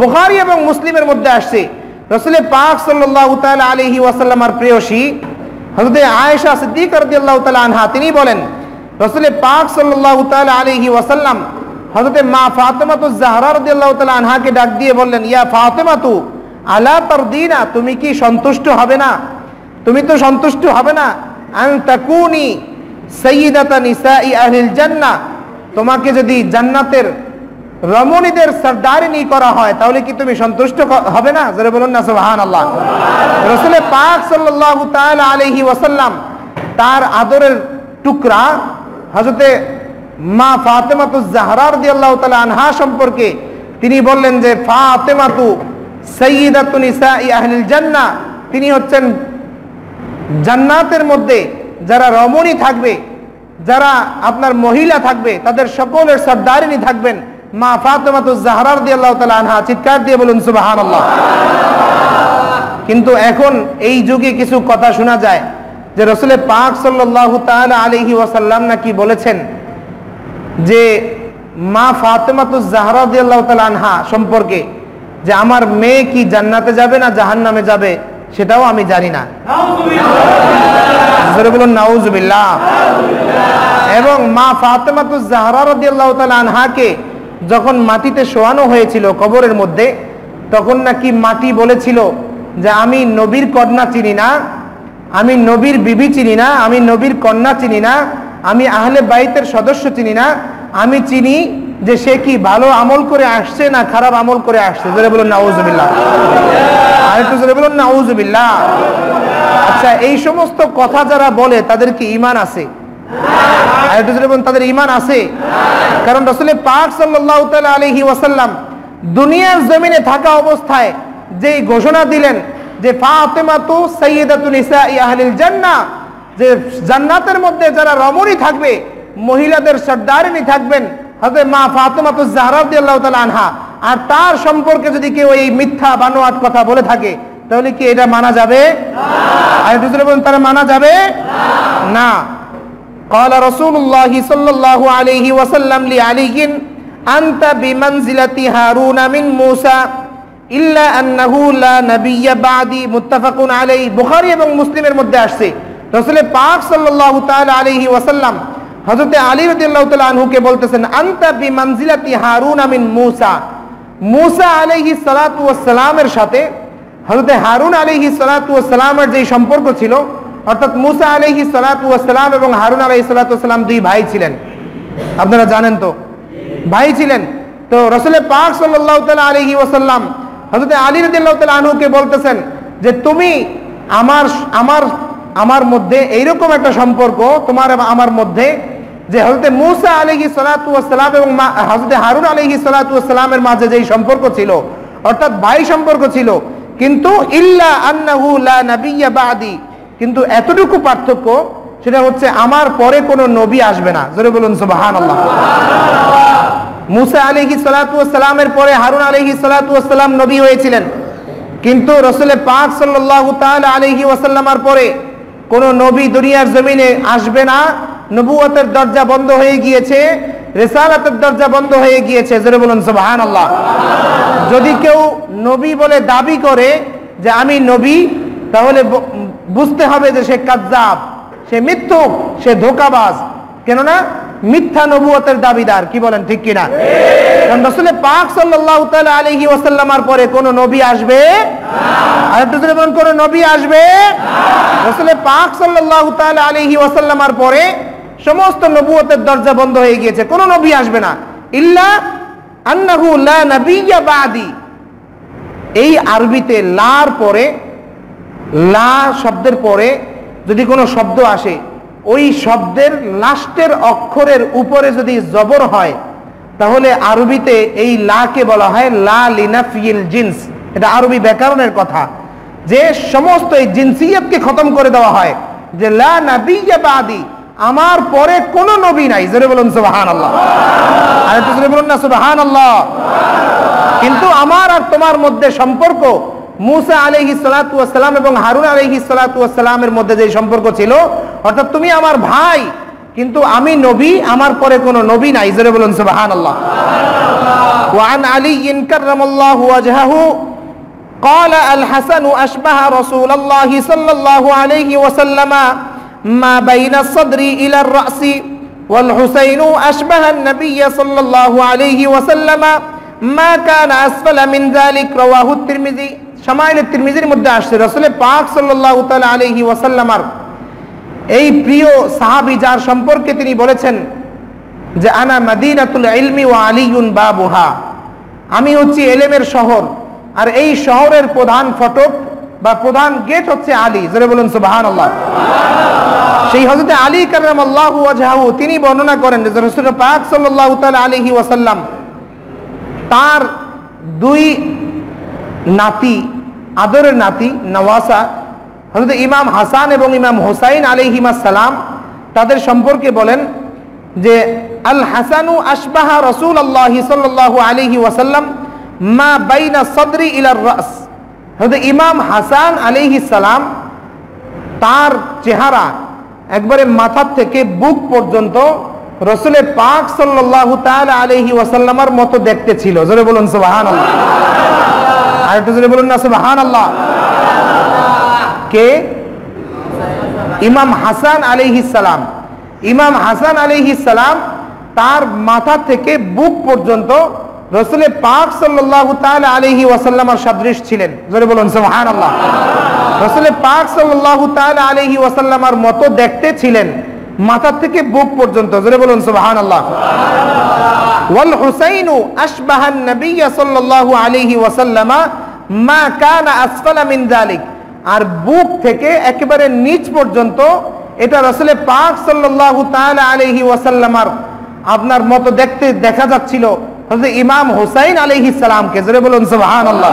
বুখারী এবং মুসলিমের মধ্যে আসছে রাসূল পাক সাল্লাল্লাহু তাআলা আলাইহি ওয়াসাল্লামের প্রেয়সী হযরত আয়েশা সিদ্দিকা রাদিয়াল্লাহু তাআলা আনহা তিনি বলেন, রাসূল পাক সাল্লাল্লাহু তাআলা আলাইহি ওয়াসাল্লাম হযরত মা ফাতেমাতুজ জাহরা রাদিয়াল্লাহু তাআলা আনহাকে ডাক দিয়ে বললেন, ইয়া ফাতেমাতু আলা তারদিনা, তুমি কি সন্তুষ্ট হবে না? তুমি তো সন্তুষ্ট হবে না আন তাকুনি সাইয়্যিদাতা নিসাই আহলিল জান্নাহ, তোমাকে যদি জান্নাতের রমণীদের সরদারিনী করা হয় তাহলে কি তুমি সন্তুষ্ট হবে না? যারা বলুন না সুবহানাল্লাহ। রাসূল পাক সাল্লাল্লাহু তাআলা আলাইহি ওয়াসাল্লাম তার আদরের টুকরা হযরতে মা ফাতেমাতুজ জাহরা রাদিয়াল্লাহু তাআলা আনহা সম্পর্কে তিনি বললেন যে ফাতেমাতু সাইয়্যিদাতু নিসাই আহলিল জান্নাহ, তিনি হচ্ছেন জান্নাতের মধ্যে যারা রমণী থাকবে, যারা আপনার মহিলা থাকবে, তাদের সকলের সরদারিনী থাকবেন মা ফাতেমাতুজ জাহরা রাদিয়াল্লাহু তাআলা আনহা। চিৎকার দিয়ে বলুন সুবহানাল্লাহ। কিন্তু এখন এই যুগে কিছু কথা শোনা যায় যে রাসূল পাক সাল্লাল্লাহু তাআলা আলাইহি ওয়াসাল্লাম নাকি বলেছেন যে মা ফাতেমাতুজ জাহরা রাদিয়াল্লাহু তাআলা আনহা সম্পর্কে যে আমার মেয়ে কি জান্নাতে যাবে না জাহান্নামে যাবে সেটাও আমি জানি না। জোরে বলুন নাউজুবিল্লাহ। এবং মা ফাতেমাতুজ জাহরা রাদিয়াল্লাহু তাআলা আনহাকে যখন মাটিতে শোয়ানো হয়েছিল কবরের মধ্যে, তখন নাকি মাটি বলেছিল যে আমি নবীর কন্যা চিনি না, আমি নবীর বিবি চিনি না, আমি নবীর কন্যা চিনি না, আমি আহলে বাইতের সদস্য চিনি না, আমি চিনি যে সে কি ভালো আমল করে আসছে না খারাপ আমল করে আসছে। জোরে বলুন নাউজুবিল্লাহ। আর একটু জোরে বলুন নাউজুবিল্লাহ। আচ্ছা, এই সমস্ত কথা যারা বলে তাদের কি ঈমান আছে? আর একটু জোরে বলুন তাদের ঈমান আছে? কারণ রাসূল পাক সাল্লাল্লাহু তাআলা আলাইহি ওয়াসাল্লাম দুনিয়ার জমিনে থাকা অবস্থায় যেই ঘোষণা দিলেন যে ফাতেমাতু সাইয়্যিদাতু নিসাই আহলিল জান্নাহ, যে জান্নাতের মধ্যে যারা রমণী থাকবে, মহিলাদের সরদারিনী থাকবেন হযরত মা ফাতেমাতুজ জাহরা রাদিয়াল্লাহু তাআলা আনহা, আর তার সম্পর্কে যদি কেউ এই মিথ্যা বানোয়াট কথা বলে থাকে তাহলে কি এটা মানা যাবে? আর একটু জোরে বলুন তারা মানা যাবে না। قال رسول الله صلى الله عليه وسلم لعلي أنت بمنزلة هارون من موسى إلا أنه لا نبي بعدي متفق عليه। বুখারী এবং মুসলিমের মধ্যে আসছে রাসূল পাক সাল্লাল্লাহু তাআলা আলাইহি ওয়াসাল্লাম হযরত আলী রাদিয়াল্লাহু তাআলা আনহুকে বলতেছেন আনতা বিমানজিলাতি হারুন মিন মূসা। মূসা আলাইহিস সালাতু ওয়াস সালামের সাথে হযরত হারুন আলাইহিস সালাতু ওয়াস সালামের যে সম্পর্ক ছিল, অর্থাৎ মূসা আলাইহিস সালাতু ওয়াস সালাম এবং হারুন আলাইহিস সালাতু ওয়াস সালাম দুই ভাই ছিলেন, আপনারা জানেন তো, ভাই ছিলেন। তো রাসূল পাক সাল্লাল্লাহু তাআলা আলাইহি ওয়াসাল্লাম হযরত আলী রাদিয়াল্লাহু তাআলা আনহুকে বলতেছেন যে তুমি আমার মধ্যে এইরকম একটা সম্পর্ক তোমার আমার মধ্যে যে হযরত মূসা আলাইহিস সালাতু ওয়াস সালাম এবং হযরত হারুন আলাইহিস সালাতু ওয়াস সালামের মাঝে যেই সম্পর্ক ছিল, অর্থাৎ ভাই সম্পর্ক ছিল, কিন্তু ইল্লা আন্নাহু লা নাবিয়্যা বাদি, কিন্তু এতটুকু পার্থক্য, সেটা হচ্ছে আমার পরে কোনো নবী আসবে না। জোরে বলুন সুবহানাল্লাহ। মূসা আলাইহিস সালাতু ওয়াস সালামের পরে হারুন আলাইহিস সালাতু ওয়াস সালাম নবী হয়েছিলেন, কিন্তু রাসূল পাক সাল্লাল্লাহু তাআলা আলাইহি ওয়াসাল্লামের পরে কোনো নবী দুনিয়ার জমিনে আসবে না। নবুয়তের দরজা বন্ধ হয়ে গিয়েছে, রিসালাতের দরজা বন্ধ হয়ে গিয়েছে। জোরে বলুন সুবহানাল্লাহ। যদি কেউ নবী বলে দাবি করে যে আমি নবী, তাহলে বুঝতে হবে যে সে কাযযাব, সে মিথ্যুক, সে ধোঁকাবাজ। কেননা মিথ্যা নবুয়তের দাবিদার। কি বলেন, ঠিক কিনা? কারণ রাসূল পাক সাল্লাল্লাহু তাআলা আলাইহি ওয়াসাল্লামের পরে কোন নবী আসবে না। আর একটু জোরে বলুন, কোন নবী আসবে না। রাসূল পাক সাল্লাল্লাহু তাআলা আলাইহি ওয়াসাল্লামের পরে সমস্ত নবুয়তের দরজা বন্ধ হয়ে গিয়েছে, কোন নবী আসবে না। ইল্লা আন্নাহু লা নাবিয়্যা বাদি। এই আরবিতে লার পরে, লা শব্দের পরে যদি কোনো শব্দ আসে, ওই শব্দের লাস্টের অক্ষরের উপরে যদি জবর হয়, তাহলে আরবিতে এই লাকে বলা হয় লা লিনাফিল জিন্স। এটা আরবি ব্যাকরণের কথা, যে সমস্ত এই জিনসিয়তকে খতম করে দেওয়া হয়, যে লা নাবিয়্যা বাদি, আমার পরে কোনো নবী নাই। জোরে বলুন সুবহানাল্লাহ। আর একটু জোরে বলুন না সুবহানাল্লাহ। কিন্তু আমার আর তোমার মধ্যে সম্পর্ক, মূসা আলাইহিস সালাতু ওয়াস সালাম এবং হারুন আলাইহিস সালাতু ওয়াস সালামের মধ্যে যে সম্পর্ক ছিল, অর্থাৎ তুমি আমার ভাই কিন্তু আমি নবী, আমার পরে কোনো নবী নাই। জোরে বলুন সুবহানাল্লাহ। ওয়া আন আলী কাররামাল্লাহু ওয়াজহাহু قال الحسن أشبه رسول الله صلى الله عليه وسلم ما بين الصدر إلى الرأس والحسين أشبه النبي صلى الله عليه وسلم ما كان أسفل من ذلك رواه الترمذي। শামাইল তিরমিজির মধ্যে আসছে রাসূল পাক সাল্লাল্লাহু তাআলা আলাইহি ওয়াসাল্লামের এই প্রিয় সাহাবী যার সম্পর্কে তিনি বলেছেন যে আনা মাদিনাতুল ইলমি ওয়া আলিয়ুন বাবুহা, আমি হচ্ছি এলেমের শহর, আর এই শহরের প্রধান ফটক বা প্রধান গেট হচ্ছে আলী। জোরে বলুন সুবহানাল্লাহ। সেই হযরত আলী কাররামাল্লাহু ওয়াজহাহু তিনি বর্ণনা করেন যে রাসূল পাক সাল্লাল্লাহু তাআলা আলাইহি ওয়াসাল্লাম তার দুই নাতি, আদরের নাতি নওয়াসা হযরত ইমাম হাসান এবং ইমাম হুসাইন আলাইহিমাস সালাম, তাদের সম্পর্কে বলেন যে আল হাসানু আশবাহা রাসূলুল্লাহি সাল্লাল্লাহু আলাইহি ওয়াসাল্লাম মা বাইনা সাদরি ইলার রাস। হযরত ইমাম হাসান আলাইহিস সালাম তার চেহারা একবারে মাথা থেকে বুক পর্যন্ত রাসূল পাক সাল্লাল্লাহু তাআলা আলাইহি ওয়াসাল্লামের মতো দেখতে ছিল। জোরে বলুন সুবহানাল্লাহ। আর একটু জোরে বলুন না সুবহানাল্লাহ। কে? ইমাম হাসান আলাইহিস সালাম। ইমাম হাসান আলাইহিস সালাম তার মাথা থেকে বুক পর্যন্ত রাসূল পাক সাল্লাল্লাহু তাআলা আলাইহি ওয়াসাল্লামের সদৃশ ছিলেন। জোরে বলুন সুবহানাল্লাহ। রাসূল পাক সাল্লাল্লাহু তাআলা আলাইহি ওয়াসাল্লামের মতো দেখতে ছিলেন মাথা থেকে বুক পর্যন্ত। জোরে বলুন সুবহানাল্লাহ। ওয়াল হুসাইনু আশবাহান নবী সাল্লাল্লাহু আলাইহি ওয়াসাল্লামা মা কানা আসফালা মিন যালিক, আর বুক থেকে একেবারে নিচ পর্যন্ত এটা রাসূল পাক সাল্লাল্লাহু তাআলা আলাইহি ওয়াসাল্লামের আপনার মতো দেখতে দেখা যাচ্ছিল হযরত ইমাম হুসাইন আলাইহিস সালামকে। জোরে বলুন সুবহানাল্লাহ।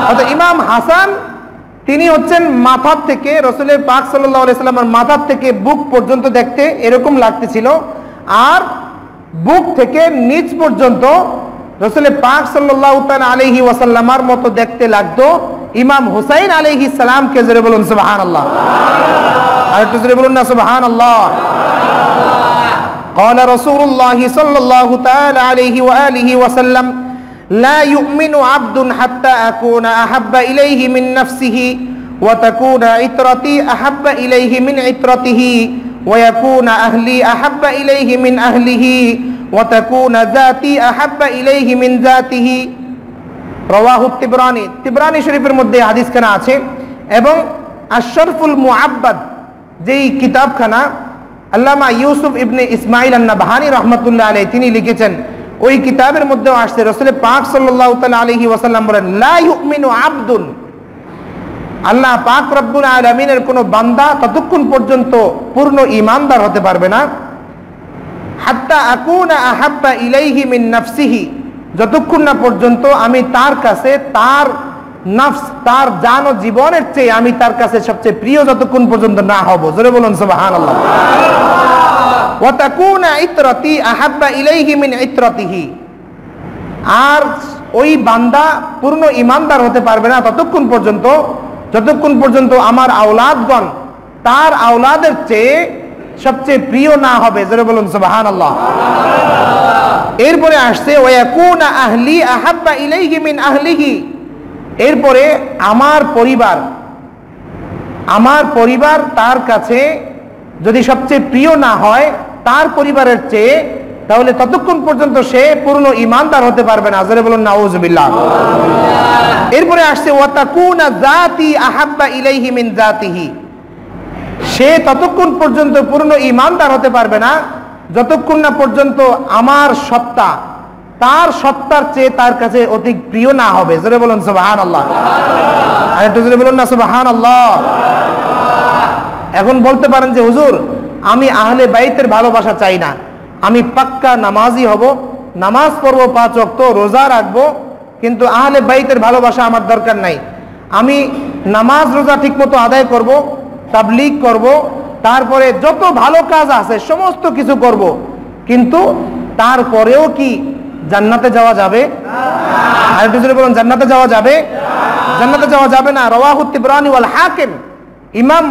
অর্থাৎ ইমাম হাসান তিনি হচ্ছেন মাথা থেকে রাসূল পাক সাল্লাল্লাহু আলাইহি সাল্লামের মাথা থেকে বুক পর্যন্ত দেখতে এরকম লাগতেছিল, আর বুক থেকে নিচ পর্যন্ত রাসূল পাক সাল্লাল্লাহু তাআলা আলাইহি ওয়াসাল্লামের মতো দেখতে লাগতো ইমাম হুসাইন আলাইহিস সালামকে। জোরে বলুন সুবহানাল্লাহ। আর একটু জোরে বলুন না সুবহানাল্লাহ। قال رسول الله صلى الله تعالى عليه وآله وسلم لا يؤمن عبد حتى أكون أحب إليه من نفسه وتكون عترتي أحب إليه من عترته ويكون أهلي أحب إليه من أهله وتكون ذاتي أحب إليه من ذاته رواه الطبراني। তিবরানি শরীফের মধ্যে হাদিসখানা আছে, এবং আশরাফুল মুআব্বাদ যেই কিতাবখানা আল্লামা ইউসুফ ইবনে ইসমাইল আন-নাবহানী রাহমাতুল্লাহ আলাইহি তিনি লিখেছেন, ওই কিতাবের মধ্যেও আসছে রাসূল পাক সাল্লাল্লাহু তাআলা আলাইহি ওয়াসাল্লাম বলেন লা ইউমিনু আবদুন, আল্লাহ পাক রব্বুল আলামিনের কোন বান্দা ততক্ষণ পর্যন্ত পূর্ণ ঈমানদার হতে পারবে না হাত্তা আকুনা আহাব্বা ইলাইহি মিন নাফসিহি, যতক্ষণ না পর্যন্ত আমি তার কাছে তার নফস, তার জান ও জীবনের চেয়ে আমি তার কাছে সবচেয়ে প্রিয় যতক্ষণ পর্যন্ত না হব। জোরে বলুন সুবহানাল্লাহ। ওয়া তাকুনা ইতরাতি আহাব্বা ইলাইহি মিন ইতরাতিহি, আর ওই বান্দা পূর্ণ ঈমানদার হতে পারবে না ততক্ষণ পর্যন্ত যতক্ষণ পর্যন্ত আমার আওলাদগণ তার আওলাদের চেয়ে সবচেয়ে প্রিয় না হবে। জোরে বলুন সুবহানাল্লাহ। এরপরে আসছে ওয়া ইয়াকুনা আহলি আহাব্বা ইলাইহি মিন আহলিহি, এরপরে আমার পরিবার তার কাছে যদি সবচেয়ে প্রিয় না হয় তার পরিবারের চেয়ে, তাহলে ততক্ষণ পর্যন্ত সে পূর্ণ ঈমানদার হতে পারবে না। জোরে বলুন নাউযুবিল্লাহ। এরপরে আসছে ওয়া তাকুনা যাতি আহাব্বা ইলাইহি মিন যাতিহি, সে ততক্ষণ পর্যন্ত পূর্ণ ঈমানদার হতে পারবে না যতক্ষণ না পর্যন্ত আমার সত্তা তার সত্তার চেয়ে তার কাছে অধিক প্রিয় না হবে। জোরে বলুন সুবহানাল্লাহ। আর একটু জোরে বলুন না সুবহানাল্লাহ। এখন বলতে পারেন যে হুজুর আমি আহলে বাইতের ভালোবাসা চাই না, আমি পাক্কা নামাজি হব, নামাজ পড়বো 5 ওয়াক্ত, রোজা রাখবো, কিন্তু আহলে বাইতের ভালোবাসা আমার দরকার নাই। আমি নামাজ রোজা ঠিকমতো আদায় করব, তাবলীগ করব, তারপরে যত ভালো কাজ আছে সমস্ত কিছু করব, কিন্তু তারপরেও কি জান্নাতে যাওয়া যাবে? আর একটু জোরে বলুন জান্নাতে যাওয়া যাবে? জান্নাতে যাওয়া যাবে না। রাওয়াহু তিবরানি ওয়াল হাকিম, ইমাম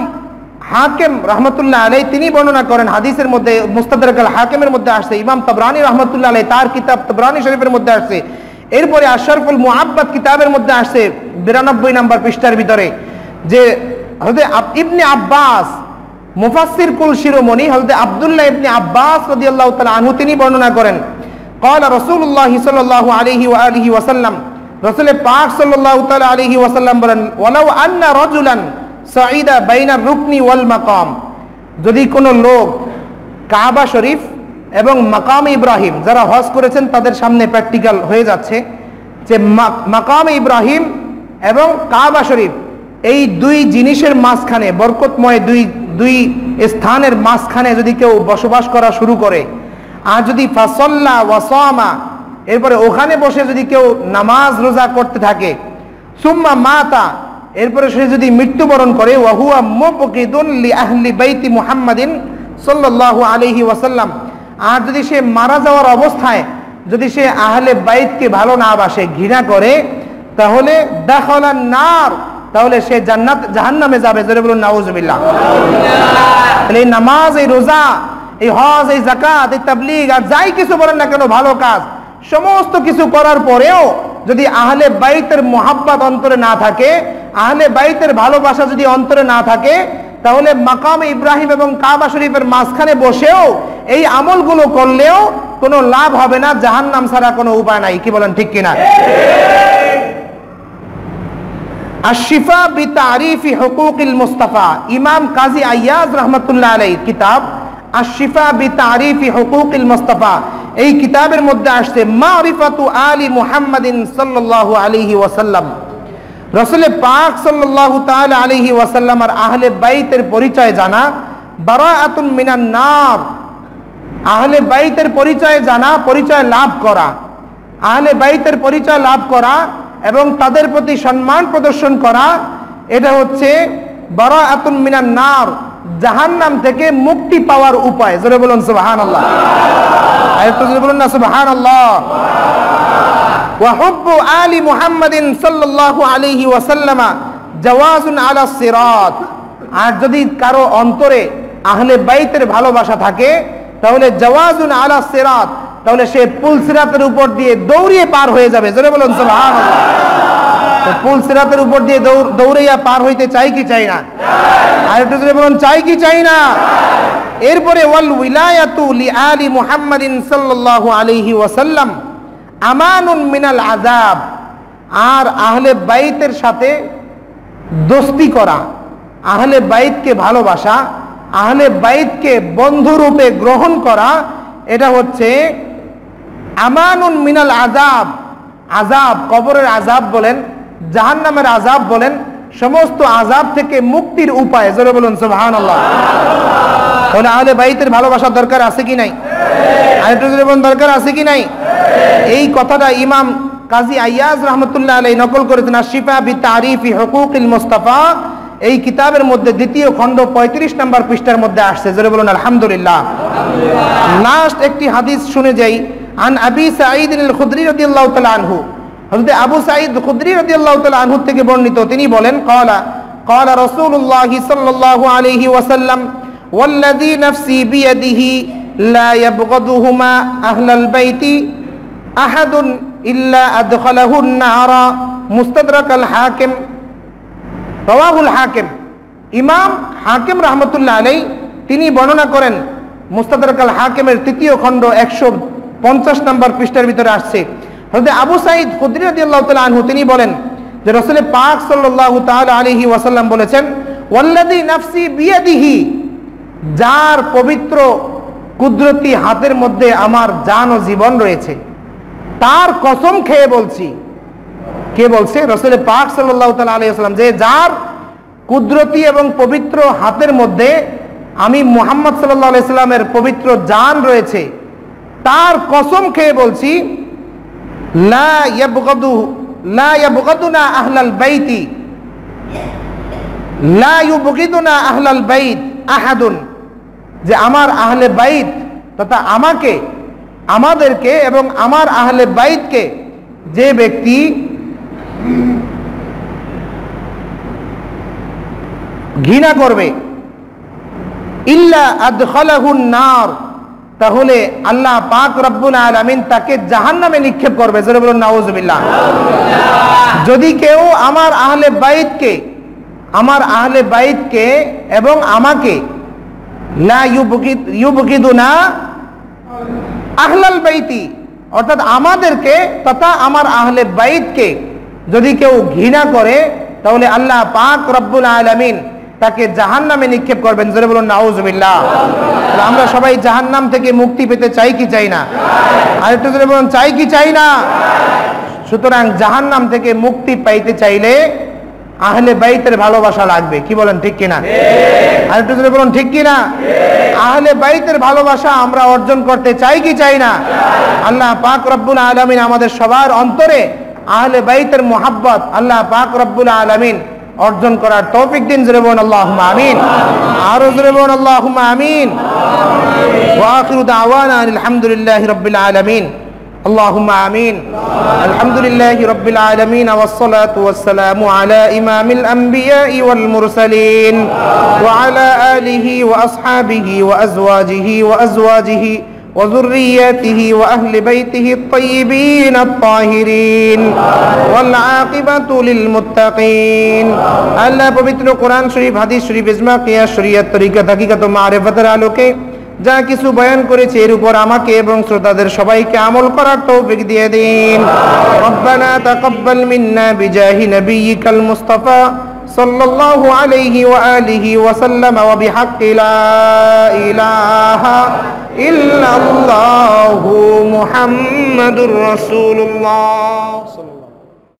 হাকিম রাহমাতুল্লাহ আলাইহি তিনি বর্ণনা করেন হাদিসের মধ্যে, মুস্তাদরাক আল হাকিমের মধ্যে আসছে, ইমাম তাবরানী রাহমাতুল্লাহ আলাইহি তার কিতাব তাবরানী শরীফের মধ্যে আসছে, এরপরে আশরাফুল মুআব্বাদ কিতাবের মধ্যে আসছে 92 নম্বর পৃষ্ঠার ভিতরে, যে হযরত ইবনে আব্বাস মুফাসসির কুল শিরোমণি হযরত আব্দুল্লাহ ইবনে আব্বাস রাদিয়াল্লাহু তাআলা আনহু তিনি বর্ণনা করেন, قال رسول الله صلى الله عليه وآله وسلم, রাসূল পাক সাল্লাল্লাহু তাআলা আলাইহি ওয়াসাল্লাম বলেন, ওয়ালাউ আন্না রাজুলান সাঈদা বাইনা রুকনি ওয়াল মাকাম, যদি কোনো লোক কাবা শরীফ এবং মাকাম ইব্রাহিম, যারা হজ করেছেন তাদের সামনে প্র্যাকটিক্যাল হয়ে যাচ্ছে যে মাকাম ইব্রাহিম এবং কাবা শরীফ, এই দুই জিনিসের মাঝখানে, বরকতময় দুই স্থানের মাঝখানে যদি কেউ বসবাস করা শুরু করে, আর যদি ফাসল্লা ওয়াসামা, এরপরে ওখানে বসে যদি কেউ নামাজ রোজা করতে থাকে, সুম্মা মাতা, এরপরে সে যদি মৃত্যুবরণ করে, ওয়াহুয়া মুবগিদুন লি আহলি বাইতি মুহাম্মাদিন সাল্লাল্লাহু আলাইহি ওয়াসাল্লাম, আর যদি সে মারা যাওয়ার অবস্থায় যদি সে আহলে বাইতকে ভালো না বাসে, ঘৃণা করে, তাহলে দাখালান নার, তাহলে সে জাহান্নামে যাবে। জোরে বলুন নাউজুবিল্লাহ। এই নামাজ, এই রোজা, এই হজ, এই যাকাত, এই তাবলীগ, আর যাই কিছু বলেন না কেন ভালো কাজ, সমস্ত কিছু করার পরেও যদি আহলে বাইতের মোহাব্বত অন্তরে না থাকে, আহলে বাইতের ভালোবাসা যদি অন্তরে না থাকে, তাহলে মাকাম ইব্রাহিম এবং কাবা শরীফের মাঝখানে বসেও এই আমলগুলো করলেও কোনো লাভ হবে না, জাহান্নাম ছাড়া কোনো উপায় নাই। কি বলেন, ঠিক কিনা? আশ-শিফা বিতারিফি হুকুকিল মুস্তাফা, ইমাম কাজী আইয়াজ রাহমাতুল্লাহ আলাইহির কিতাব আশ-শিফা বিতারিফি হুকুকিল মুস্তাফা, এই কিতাবের মধ্যে আসছে মারিফাতু আলি মুহাম্মাদিন সাল্লাল্লাহু আলাইহি ওয়াসাল্লাম, রাসূল পাক সাল্লাল্লাহু তাআলা আলাইহি ওয়াসাল্লাম আর আহলে বাইতের পরিচয় জানা, বারাআতুন মিনান নার, আহলে বাইতের পরিচয় জানা, পরিচয় লাভ করা, আহলে বাইতের পরিচয় লাভ করা এবং তাদের প্রতি সম্মান প্রদর্শন করা, এটা হচ্ছে বারাআতুন মিনান নার, জাহান্নাম থেকে মুক্তি পাওয়ার উপায়। জোরে বলুন সুবহানাল্লাহ। আরেকটু জোরে বলুন না সুবহানাল্লাহ। ওয়া হুব্বু আলি মুহাম্মাদিন সাল্লাল্লাহু আলাইহি ওয়াসাল্লাম জাওয়াজুন আলা সিরাত, আর যদি কারো অন্তরে আহলে বাইতের ভালোবাসা থাকে, তাহলে জাওয়াজুন আলা সিরাত, তাহলে সে পুল সিরাতের উপর দিয়ে দৌড়িয়ে পার হয়ে যাবে। জোরে বলুন সুবহানাল্লাহ। তো পুল সিরাতের উপর দিয়ে দৌড়াইয়া পার হইতে চাই কি চাই না? আর একটু জোরে বলুন, চাই কি চাই না? এরপরে ওয়াল উইলায়াতু লি আলি মুহাম্মাদিন সাল্লাল্লাহু আলাইহি ওয়াসাল্লাম আমানুন মিনাল আযাব, আর আহলে বাইতের সাথে দোস্তি করা, আহলে বাইতকে ভালোবাসা, আহলে বাইতকে বন্ধুরূপে গ্রহণ করা, এটা হচ্ছে আমানুন মিনাল আযাব। আযাব, কবরের আযাব বলেন, জাহান্নামের আযাব বলেন, সমস্ত আযাব থেকে মুক্তির উপায়। জোরে বলুন সুবহানাল্লাহ। তাহলে আহলে বাইতের ভালোবাসার দরকার আছে কি নাই? আরেকটু জোরে বলুন, দরকার আছে কি নাই? এই কথাটা ইমাম কাজী আইয়াজ রাহমাতুল্লাহ আলাইহি নকল করেছেন আশ-শিফা বিতারিফি হুকুকিল মুস্তাফা, এই কিতাবের মধ্যে দ্বিতীয় খণ্ড 35 নম্বর পৃষ্ঠার মধ্যে আসছে। জোরে বলুন আলহামদুলিল্লাহ। লাস্ট একটি হাদিস শুনে যাই। আন আবি সাঈদ আল খুদরি রাদিয়াল্লাহু তাআলা আনহু, হযরত আবু সাঈদ খুদরি রাদিয়াল্লাহু তাআলা আনহু থেকে বর্ণিত, তিনি বলেন, ক্বালা রাসূলুল্লাহ সাল্লাল্লাহু আলাইহি ওয়াসাল্লাম ওয়াল্লাযী নাফসি বিয়াদিহি লা ইয়াবগাদুহুমা আহলাল বাইতি আহাদুন ইল্লা আদখালাহুন নারা, মুস্তাদরাকাল হাকিম, রাওয়াহুল হাকিম। ইমাম হাকিম রাহমাতুল্লাহ আলাইহি তিনি বর্ণনা করেন, মুস্তাদরাকাল হাকিমের তৃতীয় খণ্ড 150 নম্বর পৃষ্ঠার ভিতরে আসছে। হযরত আবু সাঈদ খুদরি রাদিয়াল্লাহু তাআলা আনহু তিনি বলেন যে রাসূল পাক সাল্লাল্লাহু তাআলা আলাইহি ওয়াসাল্লাম বলেছেন, ওয়াল্লাযী নাফসি বিয়াদিহি, যার পবিত্র কুদরতি হাতের মধ্যে আমার জান ও জীবন রয়েছে, তার কসম খেয়ে বলছি। কে বলছে? রাসূল পাক সাল্লাল্লাহু তাআলা আলাইহি ওয়াসাল্লাম, যে যার কুদরতি এবং পবিত্র হাতের মধ্যে আমি মুহাম্মদ সাল্লাল্লাহু আলাইহি সাল্লামের পবিত্র জান রয়েছে, তার কসম খেয়ে বলছি, লা ইয়াবগাদুনা আহলাল বাইতি, লা ইউবগিদুনা আহলাল বাইত আহাদুন, যে আমার আহলে বাইত তথা আমাকে, আমাদেরকে এবং আমার আহলে বাইতকে যে ব্যক্তি ঘৃণা করবে, ইল্লা আদখালাহুন নার, তাহলে আল্লাহ পাক রব্বুল আলামিন তাকে জাহান্নামে নিক্ষেপ করবে। জোরে বলুন নাউজুবিল্লাহ। যদি কেউ আমার আহলে বাইতকে এবং আমাকে, লা ইউবগিদুনা আহলাল বাইতি, অর্থাৎ আমাদেরকে তথা আমার আহলে বাইতকে যদি কেউ ঘৃণা করে, তাহলে আল্লাহ পাক রব্বুল আলামিন তাকে জাহান্নামে নিক্ষেপ করবেন। জোরে বলুন নাউজুবিল্লাহ। আমরা সবাই জাহান্নাম থেকে মুক্তি পেতে চাই কি চাই না? আর একটু জোরে বলুন, চাই কি চাই না? সুতরাং জাহান্নাম থেকে মুক্তি পাইতে চাইলে আহলে বাইতের ভালোবাসা লাগবে। কি বলেন, ঠিক কিনা? আর একটু জোরে বলুন, ঠিক কিনা? আহলে বাইতের ভালোবাসা আমরা অর্জন করতে চাই কি চাই না? আল্লাহ পাক রব্বুল আলামিন আমাদের সবার অন্তরে আহলে বাইতের মুহাব্বত আল্লাহ পাক রব্বুল আলামিন অর্জন করার তৌফিক দিন। জোরে বলুন আল্লাহুম্মা আমিন। আরো জোরে বলুন আল্লাহুম্মা আমিন। ওয়া আখিরু দাওয়ানা আলহামদুলিল্লাহি রাব্বিল আলামিন। اللهم آمين. الحمد لله رب العالمين والصلاة والسلام على إمام الأنبياء والمرسلين وعلى آله وأصحابه وأزواجه وذرياته وأهل بيته الطيبين الطاهرين والعاقبة للمتقين. আল্লাহ পবিত্র কোরআন শরীফ, হাদিস শরীফ, ইজমা, কিয়াস, শরীয়ত, তরিকত, হাকিকত ও মারিফাতের আলোকে যা কিছু বয়ান করেছে এর উপর আমাকে এবং শ্রোতাদের সবাইকে আমল করার তৌফিক দিয়ে দিন। রব্বানা তাকাব্বাল মিন্না বিজাহি নবিয়িকাল মুস্তাফা সাল্লাল্লাহু আলাইহি ওয়া আলিহি ওয়া সাল্লাম ওয়া বিহাক্কি লা ইলাহা ইল্লাল্লাহু মুহাম্মাদুর রাসূলুল্লাহ।